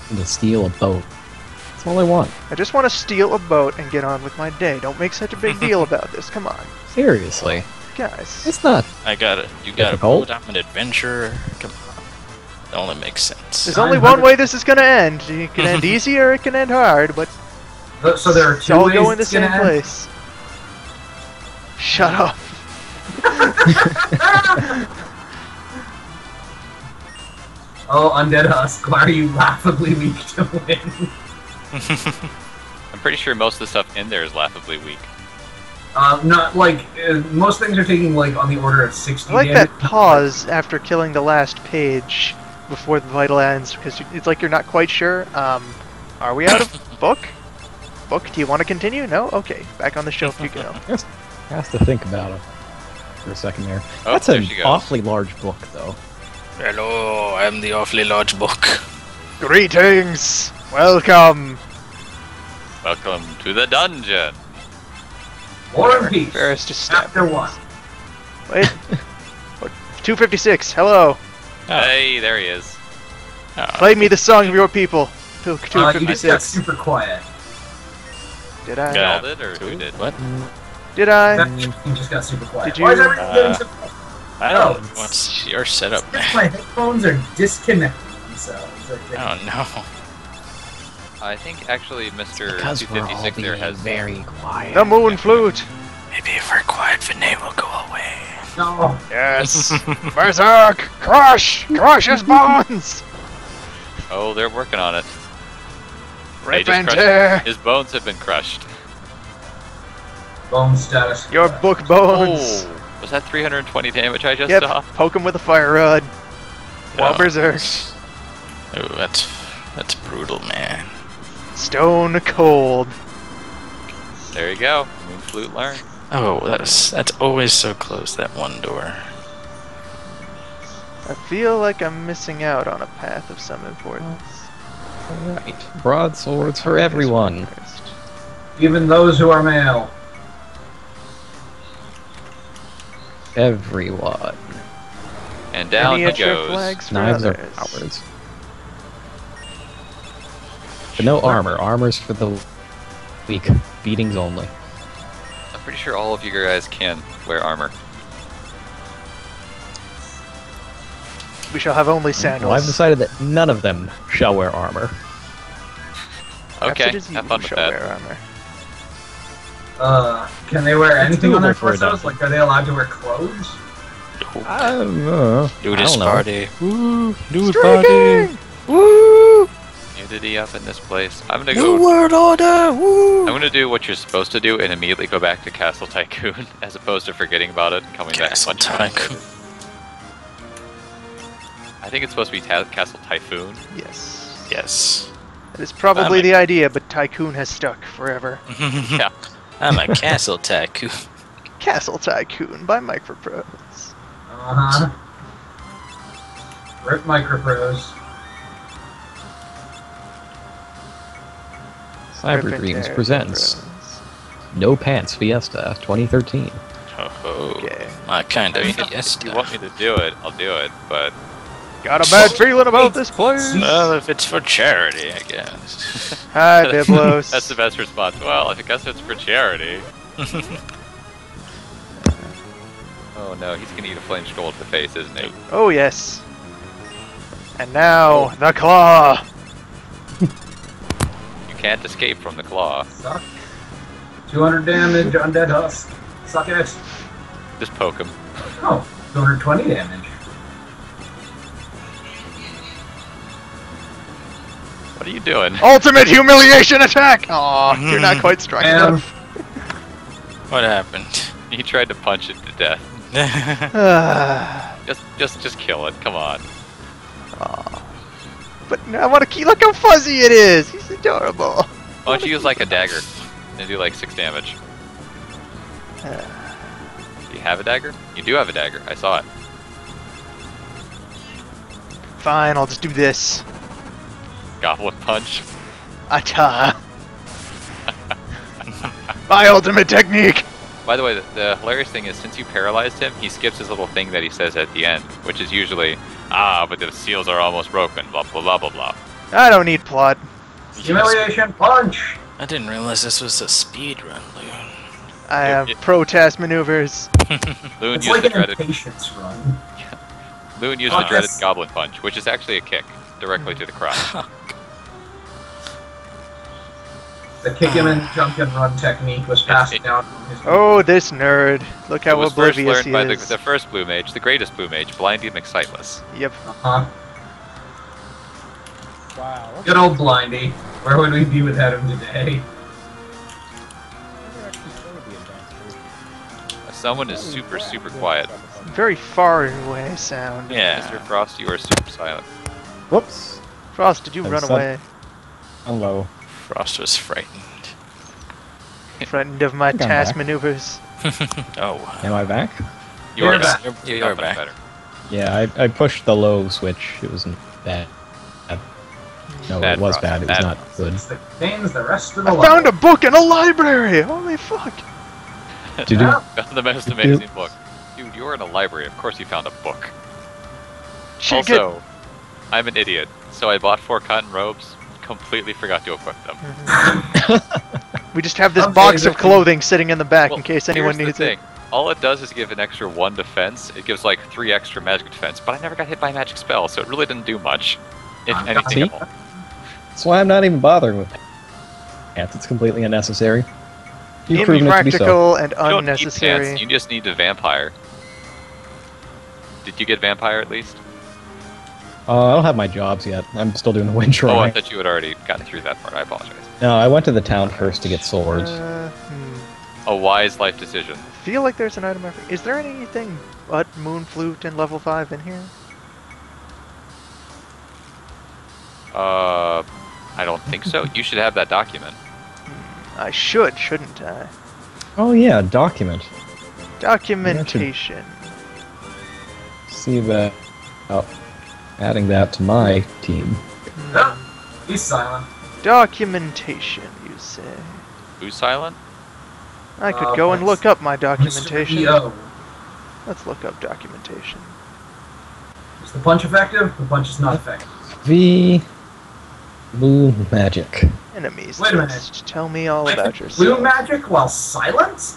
to steal a boat. That's all I want. I just want to steal a boat and get on with my day. Don't make such a big deal about this. Come on, Seriously, guys. it's not. I got it. You got a Difficult? boat. I'm an adventurer. Come on. It only makes sense. There's only one way this is gonna end. It can end easy or it can end hard, but So there are it's two all ways going the it's gonna same end? place. Shut up. Oh, Undead Husk, why are you laughably weak to win? I'm pretty sure most of the stuff in there is laughably weak. Not like most things are taking like on the order of 60 I like damage. that pause after killing the last page before the vital ends, because it's like you're not quite sure. Are we out of book? Book, do you want to continue? No? Okay, back on the shelf you go. Just has to think about it for a second there. Oh, That's there an she goes. awfully large book, though. Hello, I'm the awfully large book. Greetings! Welcome! Welcome to the dungeon. War and Peace. Ferris just stabbed Chapter me. 1. Wait. What? 256, hello! Hey, there he is. Play me the song of your people. You just got 256. super quiet. Did I? Yeah. Y'all did, or who did? What? Did I? You just got super quiet. Did Why is you? everyone getting so quiet? I don't. Oh, What's your setup, man? My headphones are disconnecting themselves. Oh no. I think actually Mr. Because we're all 256 there being has very quiet. The moon flute! Maybe if we're quiet, Vinay will go away. No. Yes! Berserk! Crush! Crush his bones! Oh, they're working on it. Rip just and crushed- tear! His bones have been crushed. Bone status. Your book bones! Oh, was that 320 damage I just Yep, saw? poke him with a fire rod. While Oh. berserk. Oh, that's brutal, man. Stone cold. There you go. Moon flute learn. Oh, that's always so close. That one door. I feel like I'm missing out on a path of some importance. Right. Broadswords for everyone. First. Even those who are male. Everyone. And down he Miniature goes. flags for Knives are others. cowards. But no armor. Armor's for the weak. Beatings only. I'm pretty sure all of you guys can wear armor. We shall have only sandals. Well, I've decided that none of them shall wear armor. Perhaps Okay, it is you have fun who with shall that. wear armor. Can they wear anything on their doable for a torsos? dungeon. Like, are they allowed to wear clothes? Nudist party. Woo! Nude Streaking! Woo! Nudity up in this place. I'm gonna New go. World Order! Woo! I'm gonna do what you're supposed to do and immediately go back to Castle Tycoon, as opposed to forgetting about it and coming Castle back. a bunch of Tycoon. times. I think it's supposed to be Castle Typhoon. Yes. Yes. That is probably I'm a- the idea, but Tycoon has stuck forever. Yeah. I'm a castle tycoon. Castle Tycoon by Microprose. Uh-huh. Rip Microprose. Cyber Rip and Dreams tear presents Microprose. No Pants Fiesta 2013. Oh, Okay. my kind I of mean, if fiesta. you want me to do it, I'll do it. But Got a bad feeling about this place. Well, if it's for charity, I guess. Hi, Biblos. that's the best response. Well, I guess it's for charity. Oh no, he's gonna eat a flame skull to the face, isn't he? Oh, yes. And now, the claw. You can't escape from the claw. Suck. 200 damage, Undead Husk. Suck it. Just poke him. Oh, 220 damage. What are you doing? Ultimate humiliation attack. Aw, you're not quite strong enough. What happened? He tried to punch it to death. Ah, Just kill it. Come on. but I want to keep. Look how fuzzy it is. He's adorable. Why don't you use like a dagger and do like 6 damage? Do you have a dagger? You do have a dagger. I saw it. Fine, I'll just do this. Goblin punch. Atta. My ultimate technique. By the way, the hilarious thing is, since you paralyzed him, he skips his little thing that he says at the end, which is usually, but the seals are almost broken, blah, blah, blah, blah, blah. I don't need plot. Humiliation punch! I didn't realize this was a speed run, Loon. I have protest maneuvers. Loon It's used like the an dreaded, impatience run. Loon used Oh, the dreaded that's- goblin punch, which is actually a kick, directly to the crotch. The kick him and jump and run technique was passed down from his... Oh, this nerd. Look It how was first oblivious learned he by is. the first blue mage, the greatest blue mage, Blindy McSightless. Yep. Uh-huh. Wow. Good old Blindy. Where would we be without him today? Someone is super, super quiet. Very far away sound. Mr. Yeah. Frost, you are super silent. Whoops. Frost, did you I'm run sub- away? Hello. Frost was frightened. Frightened of my think I'm task back. maneuvers. Oh. Am I back? You are You're back. back. You Not are much back. better. Yeah, I pushed the low switch. It wasn't bad. No, Bad it was Frost. bad. It was Bad not good. It contains the rest of the I level. found a book in a library! Holy fuck! Did you? Yeah. The most amazing book. Dude, you were in a library. Of course you found a book. Shit, get- Also, I'm an idiot, so I bought 4 cotton robes, completely forgot to equip them. We just have this Okay, box of but- clothing sitting in the back Well, in case anyone here's needs the it. thing. All it does is give an extra 1 defense. It gives like 3 extra magic defense, but I never got hit by a magic spell, so it really didn't do much. If anything See? at all. That's why I'm not even bothering with pants. It's completely unnecessary. You've proven it to be so. Impractical and You don't need unnecessary. pants, you just need a vampire. Did you get vampire at least? I don't have my jobs yet. I'm still doing the wind Oh, I shrine. thought you had already gotten through that part. I apologize. No, I went to the town first to get swords. A wise life decision. Feel like there's an item. Is there anything but Moon Flute in level 5 in here? I don't think so. You should have that document. I should, shouldn't I? Oh yeah, document. Documentation. See about adding that to my team. No, he's silent. Documentation, you say? Who's silent? I could go and look up my Mr. documentation. EO. Let's look up documentation. Is the punch effective? The punch is not effective. V blue magic. Enemies Wait a minute. list. Tell me all Wait, about blue yourself. magic while silent?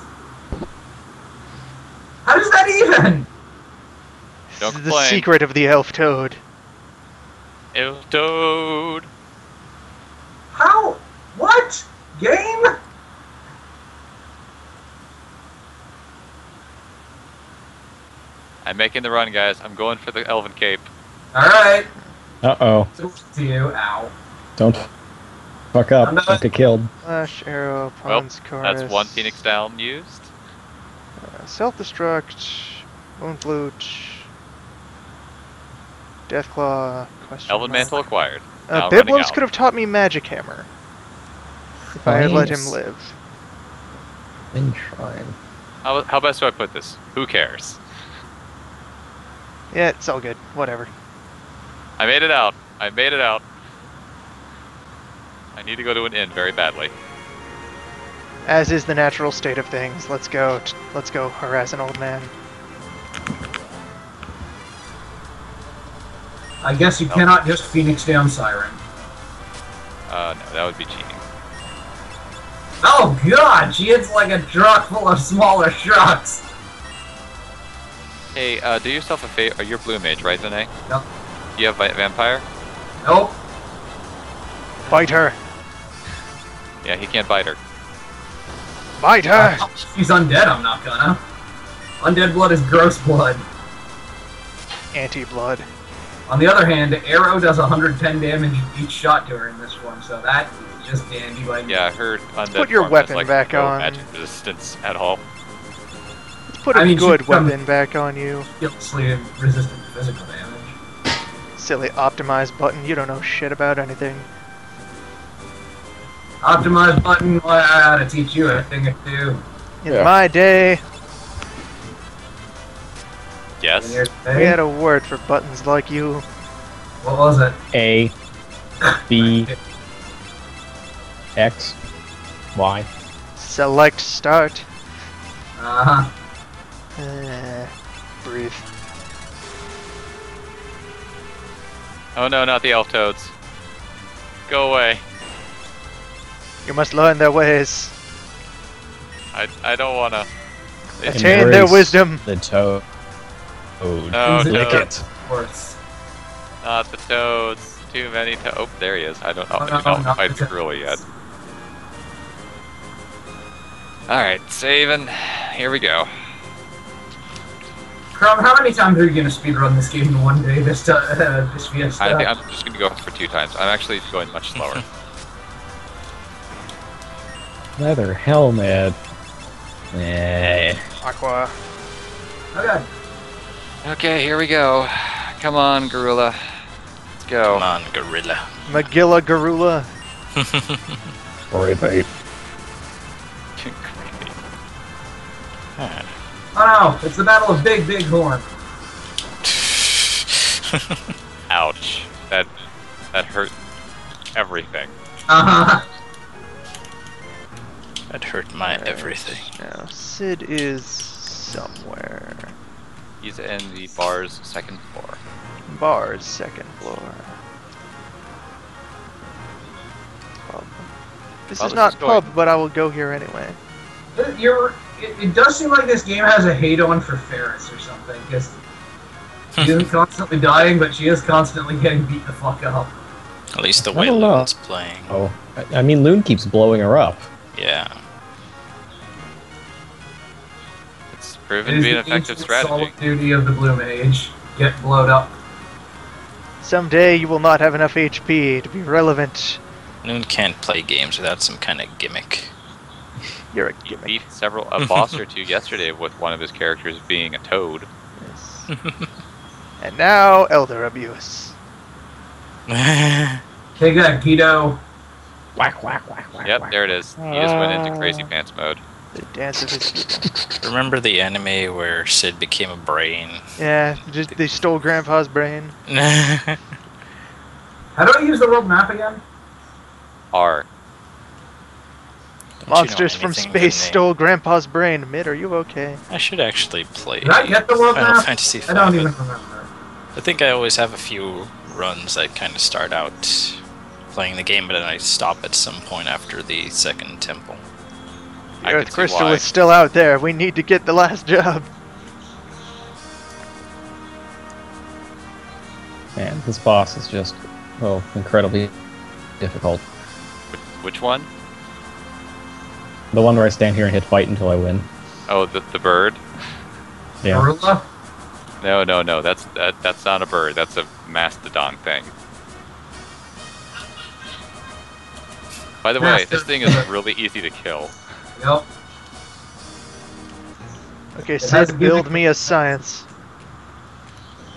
How does that even? Don't This is the complain. secret of the elf toad. Elf Toad. How? What? Game? I'm making the run, guys. I'm going for the Elven Cape. Alright. Uh-oh. To you. Ow. Don't fuck up. I'm not- Don't get killed. Flash, arrow, Well, pawns, chorus. that's 1 Phoenix down used. Self-destruct, Moon Flute, Deathclaw, question Elven mark. Mantle acquired. Now running Biblos out. could have taught me Magic Hammer. If I had let him Nice. live. Wind shrine. How best do I put this? Who cares? Yeah, it's all good. Whatever. I made it out. I made it out. I need to go to an inn very badly. As is the natural state of things. Let's go. Let's go harass an old man. I guess you cannot just Phoenix down Siren. No, that would be cheating. Oh god, she hits like a truck full of smaller trucks. Hey, do yourself a favor. You're blue mage, right, Vinay? Yep. Do you have vampire? Nope. Bite her! Yeah, he can't bite her. Bite her! She's undead, I'm not gonna. Undead blood is gross blood. Anti-blood. On the other hand, arrow does 110 damage each shot to her in this one, so that is just dandy by me. Yeah, I heard undead Put your form weapon has, like, back no on. magic resistance at all. Let's put a I mean, good she's become- weapon back on you. Ridiculously resistant to physical damage. Silly optimize button. You don't know shit about anything. Optimize button, well, I ought to teach you a thing or two. In Yeah. my day, Yes. In your we day. had a word for buttons like you. What was it? A, B, X, Y. Select start. Uh-huh. Breathe. Oh no, not the elf toads. Go away. You must learn their ways. I don't wanna. Attain their Embrace wisdom. The toad. No, Lick toads. it. Of course. Not the toads. Too many to. Oh, there he is. I don't know. Oh, I no, don't not fight the the gorilla yet. Alright, saving. Here we go. Crumb, how many times are you gonna speedrun this game in one day? This Fiesta? I think I'm just gonna go for 2 times. I'm actually going much slower. Leather helmet. Aqua. Okay. Okay, here we go. Come on, gorilla. Let's go. Come on, gorilla. Magilla Garula. Right. Alright. Oh no, it's the Battle of Big Horn. Ouch. That hurt everything. Uh-huh. That hurt my everything. Now, Sid is somewhere. He's in the bar's 2nd floor. Bar's 2nd floor. Pub. This Well, is this not is going- pub, but I will go here anyway. It does seem like this game has a hate-on for Ferris or something, because she isn't constantly dying, but she is constantly getting beat the fuck up. At least the I way don't know. Loon's playing. Oh, I mean, Loon keeps blowing her up. Yeah. It's It proven to is be an the effective ancient strategy. solemn duty of the Blue Mage. Get blowed up. Someday you will not have enough HP to be relevant. Loon can't play games without some kind of gimmick. You're a He gimmick. beat a boss or 2 yesterday with one of his characters being a toad. Yes. And now, elder abuse. Take that, Guido. Whack, whack, whack, whack. Yep, whack. there it is. He just went into crazy pants mode. The dance of his people. Remember the anime where Sid became a brain? Yeah, just, they stole Grandpa's brain. How do I use the world map again? R. Don't you know Monsters from anything good space name? stole Grandpa's brain. Mitt, are you okay? I should actually play Did I get the world Final map? Fantasy V. I don't even remember. I think I always have a few runs that kind of start out playing the game, but then I stop at some point after the second temple. The I Earth can see Crystal why. is still out there. We need to get the last job. Man, this boss is just, incredibly difficult. Which one? The one where I stand here and hit fight until I win. Oh, the bird? Yeah. Gorilla? No. That's not a bird. That's a mastodon thing. By the way, this thing is really easy to kill. Yep. Okay, has Sid, build gimmick- me a science.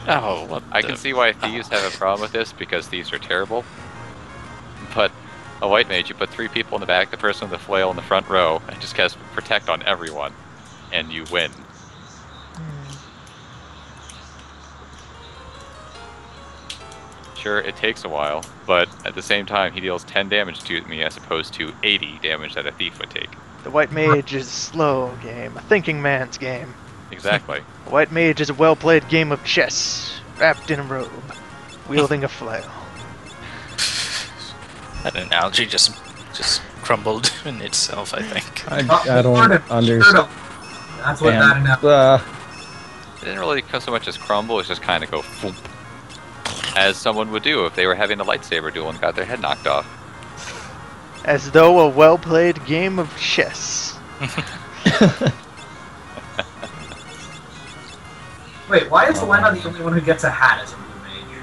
Oh, what I the- can see why thieves have a problem with this, because thieves are terrible. But a white mage, you put 3 people in the back, the person with the flail in the front row, and just casts protect on everyone, and you win. Sure, it takes a while, but at the same time, he deals 10 damage to me as opposed to 80 damage that a thief would take. The White Mage is a slow game, a thinking man's game. Exactly. The White Mage is a well-played game of chess, wrapped in a robe, wielding a flail. That analogy just crumbled in itself, I think. I don't understand. That's what that announced. It didn't really so much as crumble, it's just kind of go foomp. As someone would do if they were having a lightsaber duel and got their head knocked off. As though a well-played game of chess. Wait, why is Lena the only one who gets a hat as a Blue Mage?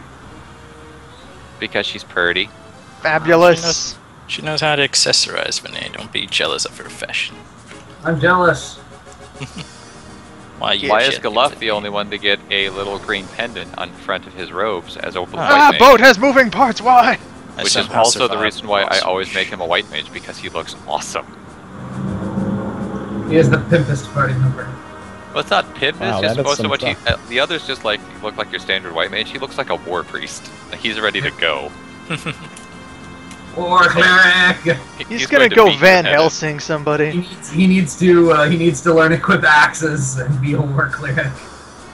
Because she's purty. Fabulous. She knows how to accessorize, Vinay. Don't be jealous of her fashion. I'm jealous. Why you Why is jealous, Galuf Vinay? the only one to get a little green pendant on front of his robes as a white Ah, mage? boat has moving parts, why? I Which is somehow also the survived reason why I awesome. always make him a white mage, because he looks awesome. He is the pimpest party member. Well, it's not pimp, Wow, it's just that is so some much. stuff. The others just look like your standard white mage. He looks like a war priest. He's ready to go. War cleric. He's gonna to go beat Van your head in. Helsing somebody. He needs to learn equip axes and be a war cleric.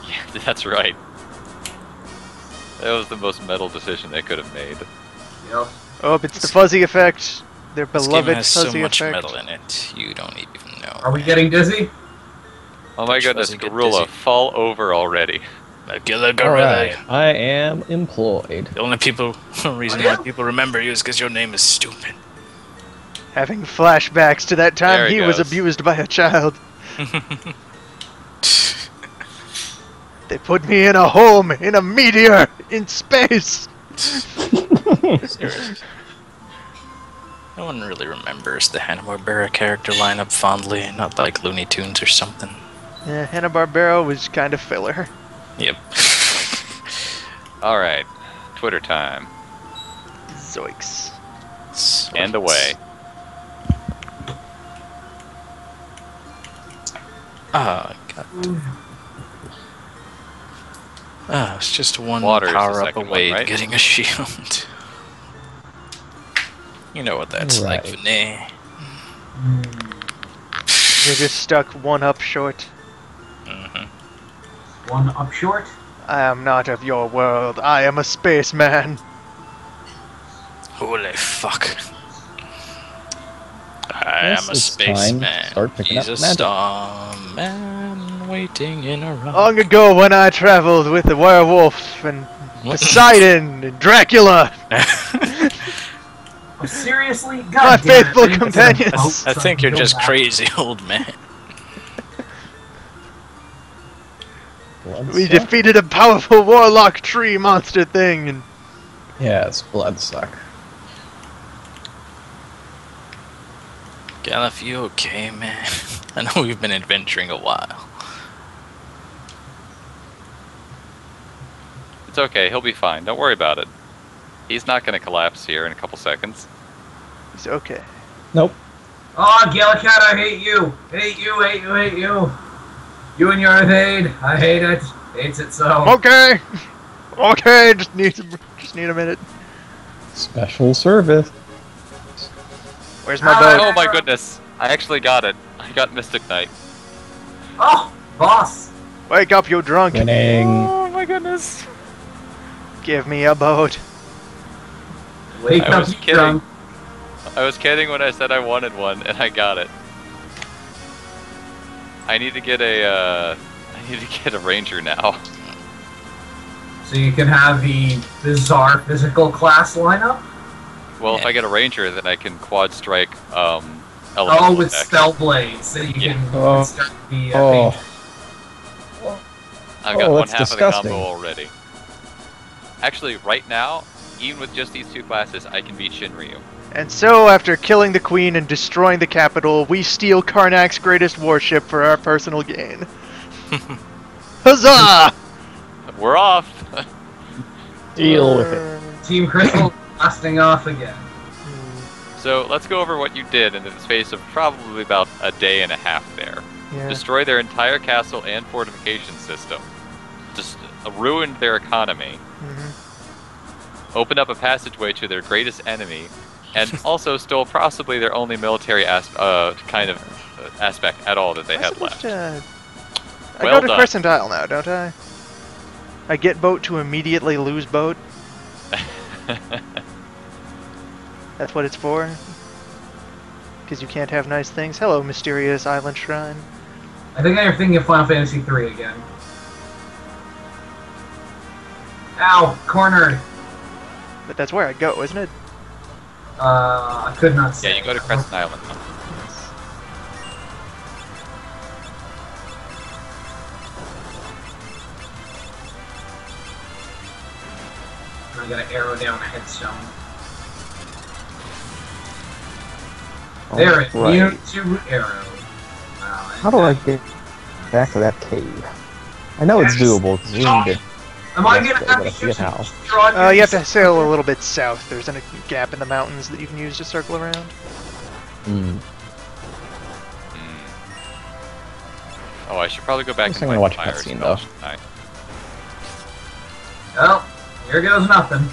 Yeah, that's right. That was the most metal decision they could have made. Yep. Oh, it's the fuzzy effect. Their This game beloved has so fuzzy much effect. metal in it, you don't even know. Are we getting dizzy? Oh my Which goodness, doesn't get Gorilla, dizzy. fall over already. A killer All gorilla. right, I am employed. The only reason Oh, yeah? why people remember you is because your name is stupid. Having flashbacks to that time There he he was goes. abused by a child. They put me in a home, in a meteor, in space. Seriously. No one really remembers the Hanna-Barbera character lineup fondly, not like Looney Tunes or something. Yeah, Hanna-Barbera was kind of filler. Yep. Alright, Twitter time. Zoinks. And away. Ah, God. Ah, it's just one Water is the power up second away one, right? getting a shield. You know what that's like, Right. Vinay. You're just stuck one up short. One up short. I am not of your world. I am a spaceman. Holy fuck. I Yes, am a it's time to spaceman. start picking He's up a magic. starman waiting in a rock. Long ago when I traveled with the werewolf and Poseidon and Dracula, Oh, seriously? God My damn it, faithful I need to get a companions. boat so I think can you're go just back. crazy, old man. we defeated a powerful warlock tree monster thing, and Yes, Bloodsuck. Galef, you okay, man? I know we've been adventuring a while. It's okay, he'll be fine. Don't worry about it. He's not gonna collapse here in a couple seconds. it's okay. Nope. Oh, Gillicat, I hate you. Hate you, hate you, hate you. You and your Earth Aid. I hate it. Hates it so. Okay, okay, just need a minute. Special service. Where's my Ah. boat? Oh my goodness, I actually got it. I got Mystic Knight. Oh, boss. Wake up, you drunk! Winning. Oh my goodness. Give me a boat. Wake I up, was you kidding. drunk. I was kidding when I said I wanted one, and I got it. I need to get a ranger now. So you can have the bizarre physical class lineup. Well, if I get a ranger, then I can quad strike Oh, elemental with attacks. spell blades, so you Yeah. can Oh. start the Oh, I've got Oh, one that's half disgusting. of the combo already. Actually, right now, even with just these two classes, I can beat Shinryu. And so, after killing the queen and destroying the capital, we steal Karnak's greatest warship for our personal gain. Huzzah! We're off! deal with it. Team Crystal blasting off again. So let's go over what you did in the space of probably about a day and a half there. Yeah. Destroy their entire castle and fortification system. Just ruined their economy. Mhm. Opened up a passageway to their greatest enemy, and also stole possibly their only military aspect at all that they had left. I Well go to done. Crescent Isle now, don't I? I get boat to immediately lose boat. That's what it's for. Because you can't have nice things. Hello, mysterious island shrine. I think I'm thinking of Final Fantasy 3 again. Ow, cornered. But that's where I go, isn't it? I could not say. Yeah, you go to Crescent Island. I got an arrow down a headstone. There it is. Right. Mute to arrow. How do I get back to that cave? I know it's Yes. doable because we need to. Am I Yes, gonna but have I to forget use how. some You have to sail a little bit south. There's a gap in the mountains that you can use to circle around. Hmm. Oh, I should probably go back Guess and I'm find gonna watch a fire cutscene, spells though. tonight. Well, here goes nothing.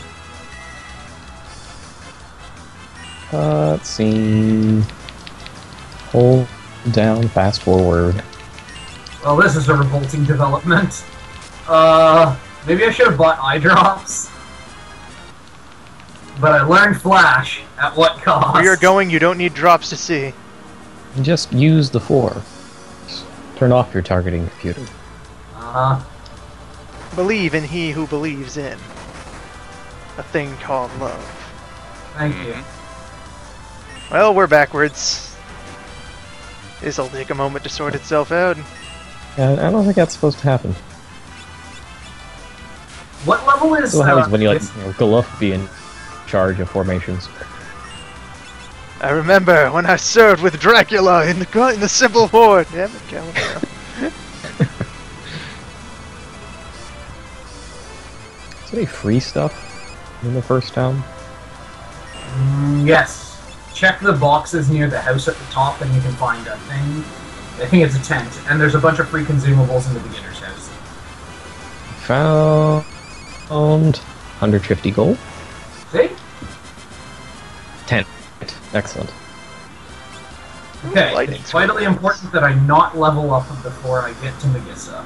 Let's see. Hold down, fast forward. Well, this is a revolting development. Maybe I should have bought eye drops. But I learned Flash. At what cost? Where you're going, you don't need drops to see. Just use the force. Turn off your targeting computer. Uh-huh. Believe in he who believes in a thing called love. Thank you. Well, we're backwards. This'll take a moment to sort itself out. Yeah, I don't think that's supposed to happen. What level is What happens when you let this? Galuf be in charge of formations? I remember when I served with Dracula in the Civil War. Damn it, California. Is there any free stuff in the first town? Yes. Check the boxes near the house at the top and you can find a thing. I think it's a tent. And there's a bunch of free consumables in the beginner's house. Found 150 gold. See? 10. Excellent. Okay, Lightning it's vitally scrolls. important that I not level up before I get to Megissa.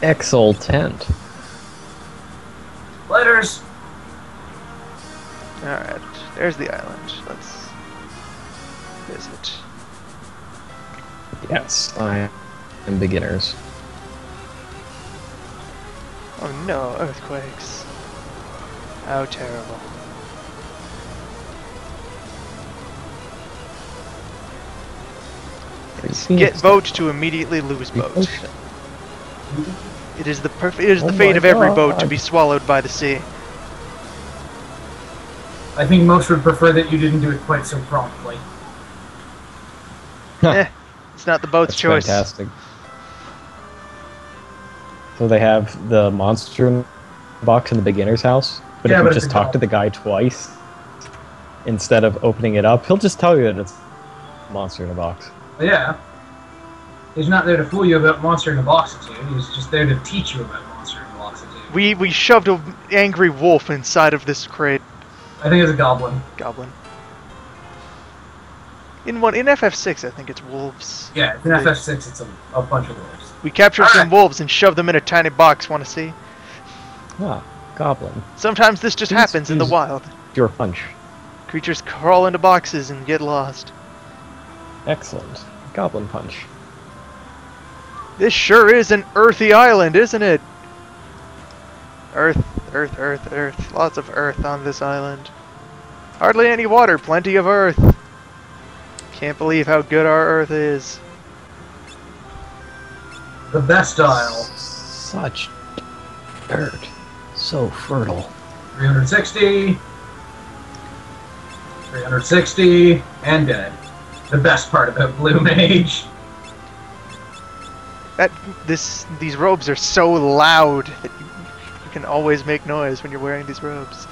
Exultant. Letters! Alright, there's the island. Let's visit. Yes, I am beginners. Oh no, earthquakes. How terrible. Get boat to immediately lose boat. It is the Oh fate my of every God. boat to be swallowed by the sea. I think most would prefer that you didn't do it quite so promptly. It's not the boat's That's choice. fantastic. So they have the monster box in the beginner's house, but Yeah, if you but just it's talk a to the guy twice, instead of opening it up, he'll just tell you that it's a monster in a box. But yeah. He's not there to fool you about Monster in a Box or two. He's just there to teach you about Monster in a Box or two. We shoved an angry wolf inside of this crate. I think it's a goblin. Goblin. In FF6, I think it's wolves. Yeah, in FF6 it's a bunch of wolves. We captured some Alright. wolves and shoved them in a tiny box. Want to see? Ah, goblin. Sometimes this just Please happens in the use- wild. Your punch. Creatures crawl into boxes and get lost. Excellent. Goblin punch. This sure is an earthy island, isn't it? Earth, earth, earth, earth. Lots of earth on this island. Hardly any water, plenty of earth. Can't believe how good our earth is. The best style. Such dirt. So fertile. 360. 360. And dead. The best part about Blue Mage. These robes are so loud that you can always make noise when you're wearing these robes.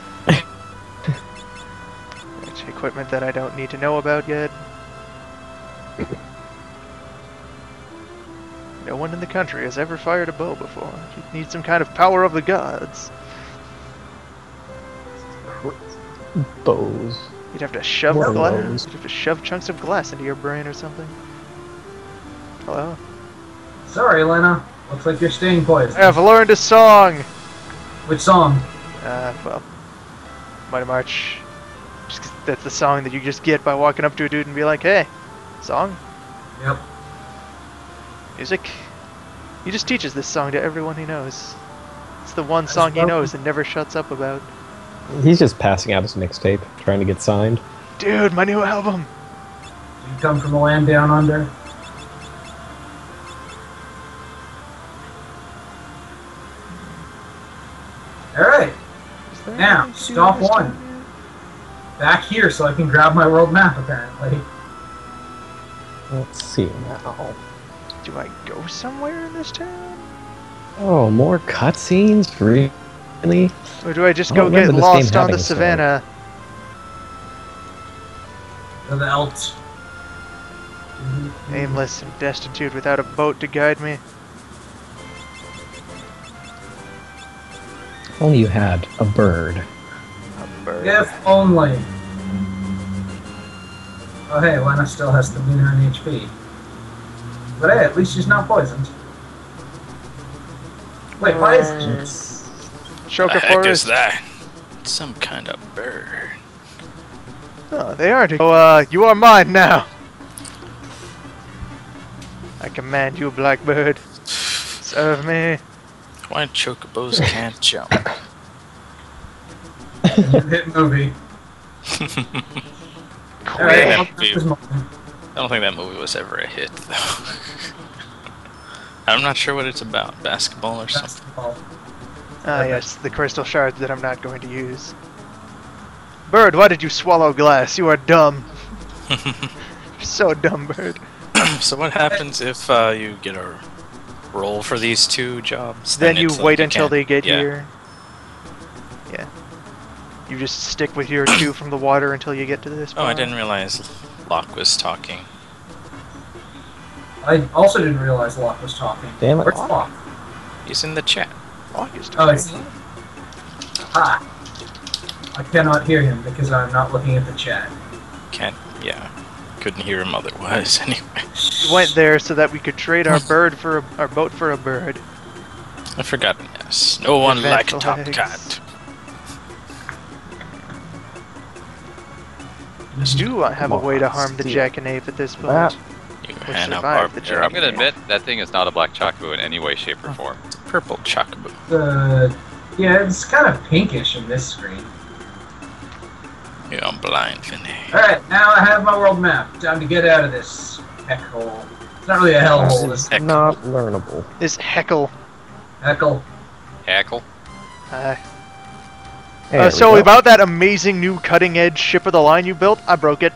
Which equipment that I don't need to know about yet. No one in the country has ever fired a bow before. You need some kind of power of the gods. Bows. You'd have to shove More glass. bows. You'd have to shove chunks of glass into your brain or something. Hello. Sorry, Lena. Looks like you're staying poisoned. I've learned a song. Which song? Well, Mighty March. Just 'cause that's the song that you just get by walking up to a dude and be like, "Hey, song, Yep. music." He just teaches this song to everyone he knows. It's the one song he well. knows and never shuts up about. He's just passing out his mixtape, trying to get signed. Dude, my new album. You come from the land down under. Alright, Is there now, anything to do stop in this one. town Back here so I can grab my world map, apparently. Let's see now. yet? Do I go somewhere in this town? Oh, more cutscenes? Really? Or do I just I go don't get remember this lost game on the having a story. savannah? To the Elts. Aimless and destitute without a boat to guide me. If only you had a bird. A bird. If only. Oh hey, Lena still has the meter in HP. But hey, at least she's not poisoned. Wait, why is... Choker The heck is Forest. that? Some kind of bird. Oh, they are. You are mine now. I command you, Blackbird. Serve me. Why chocobos can't jump? hit movie? Alright, that I'll just movie- this moment. I don't think that movie was ever a hit, though. I'm not sure what it's about. Basketball or something. Basketball. Ah, yes, the crystal shards that I'm not going to use. Bird, why did you swallow glass? You are dumb. So dumb, Bird. So what happens if you get a roll for these two jobs? Then you it's like wait you until can't- they get yeah. here. Yeah. You just stick with your two from the water until you get to this Oh, I part. didn't realize Locke was talking. I also didn't realize Locke was talking. Damn it, Where's Locke. Locke? He's in the chat. Oh, he's Oh, I talking. see. Ha! I cannot hear him because I'm not looking at the chat. Can't. Yeah. Couldn't hear him otherwise. Anyway. We went there so that we could trade our boat for a bird. I forgot. Yes. No one like Eventful Top eggs. Cat. We do have a way to harm the Steal. jackanapes at this point. That- You Or hand up survive the our journey. I'm gonna admit that thing is not a black chocobo in any way, shape, or form. It's a purple chocobo. Yeah, it's kind of pinkish in this screen. You know, I'm blind, Finney. Alright, now I have my world map. Time to get out of this heck hole. It's not really a hell hole, This it's is not learnable. This heckle. heckle. Hackle. Uh, There we so go. about that amazing new cutting-edge ship of the line you built, I broke it.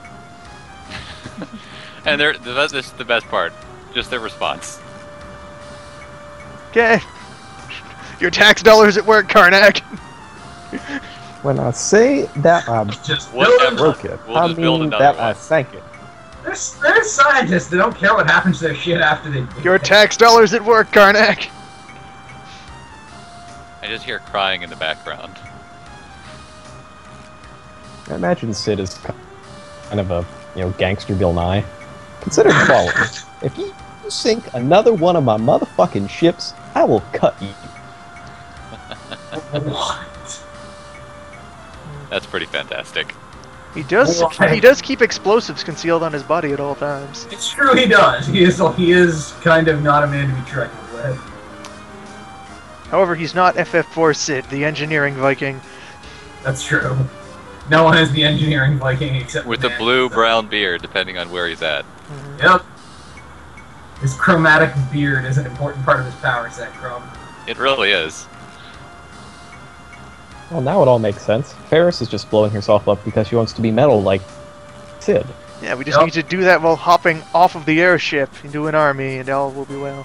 And this is the best part. Just their response. Okay. Your tax dollars at work, Karnak. When I say that I Just Whatever. broke it, We'll I just build mean another that one. I sank it. There's scientists that don't care what happens to their shit after they do Your it. tax dollars at work, Karnak. I just hear crying in the background. I imagine Sid is kind of a, gangster Bill Nye. Consider the following. If you sink another one of my motherfucking ships, I will cut you. What? That's pretty fantastic. He does Why? keep explosives concealed on his body at all times. It's true he does. He is kind of not a man to be trifled with. However, he's not FF4 Sid, the engineering Viking. That's true. No one is the engineering Viking except With the a blue-brown beard, depending on where he's at. Yep. His chromatic beard is an important part of his power set, Chrome. It really is. Well, now it all makes sense. Ferris is just blowing herself up because she wants to be metal like Sid. Yeah, we just Yep. need to do that while hopping off of the airship into an army, and all will be well.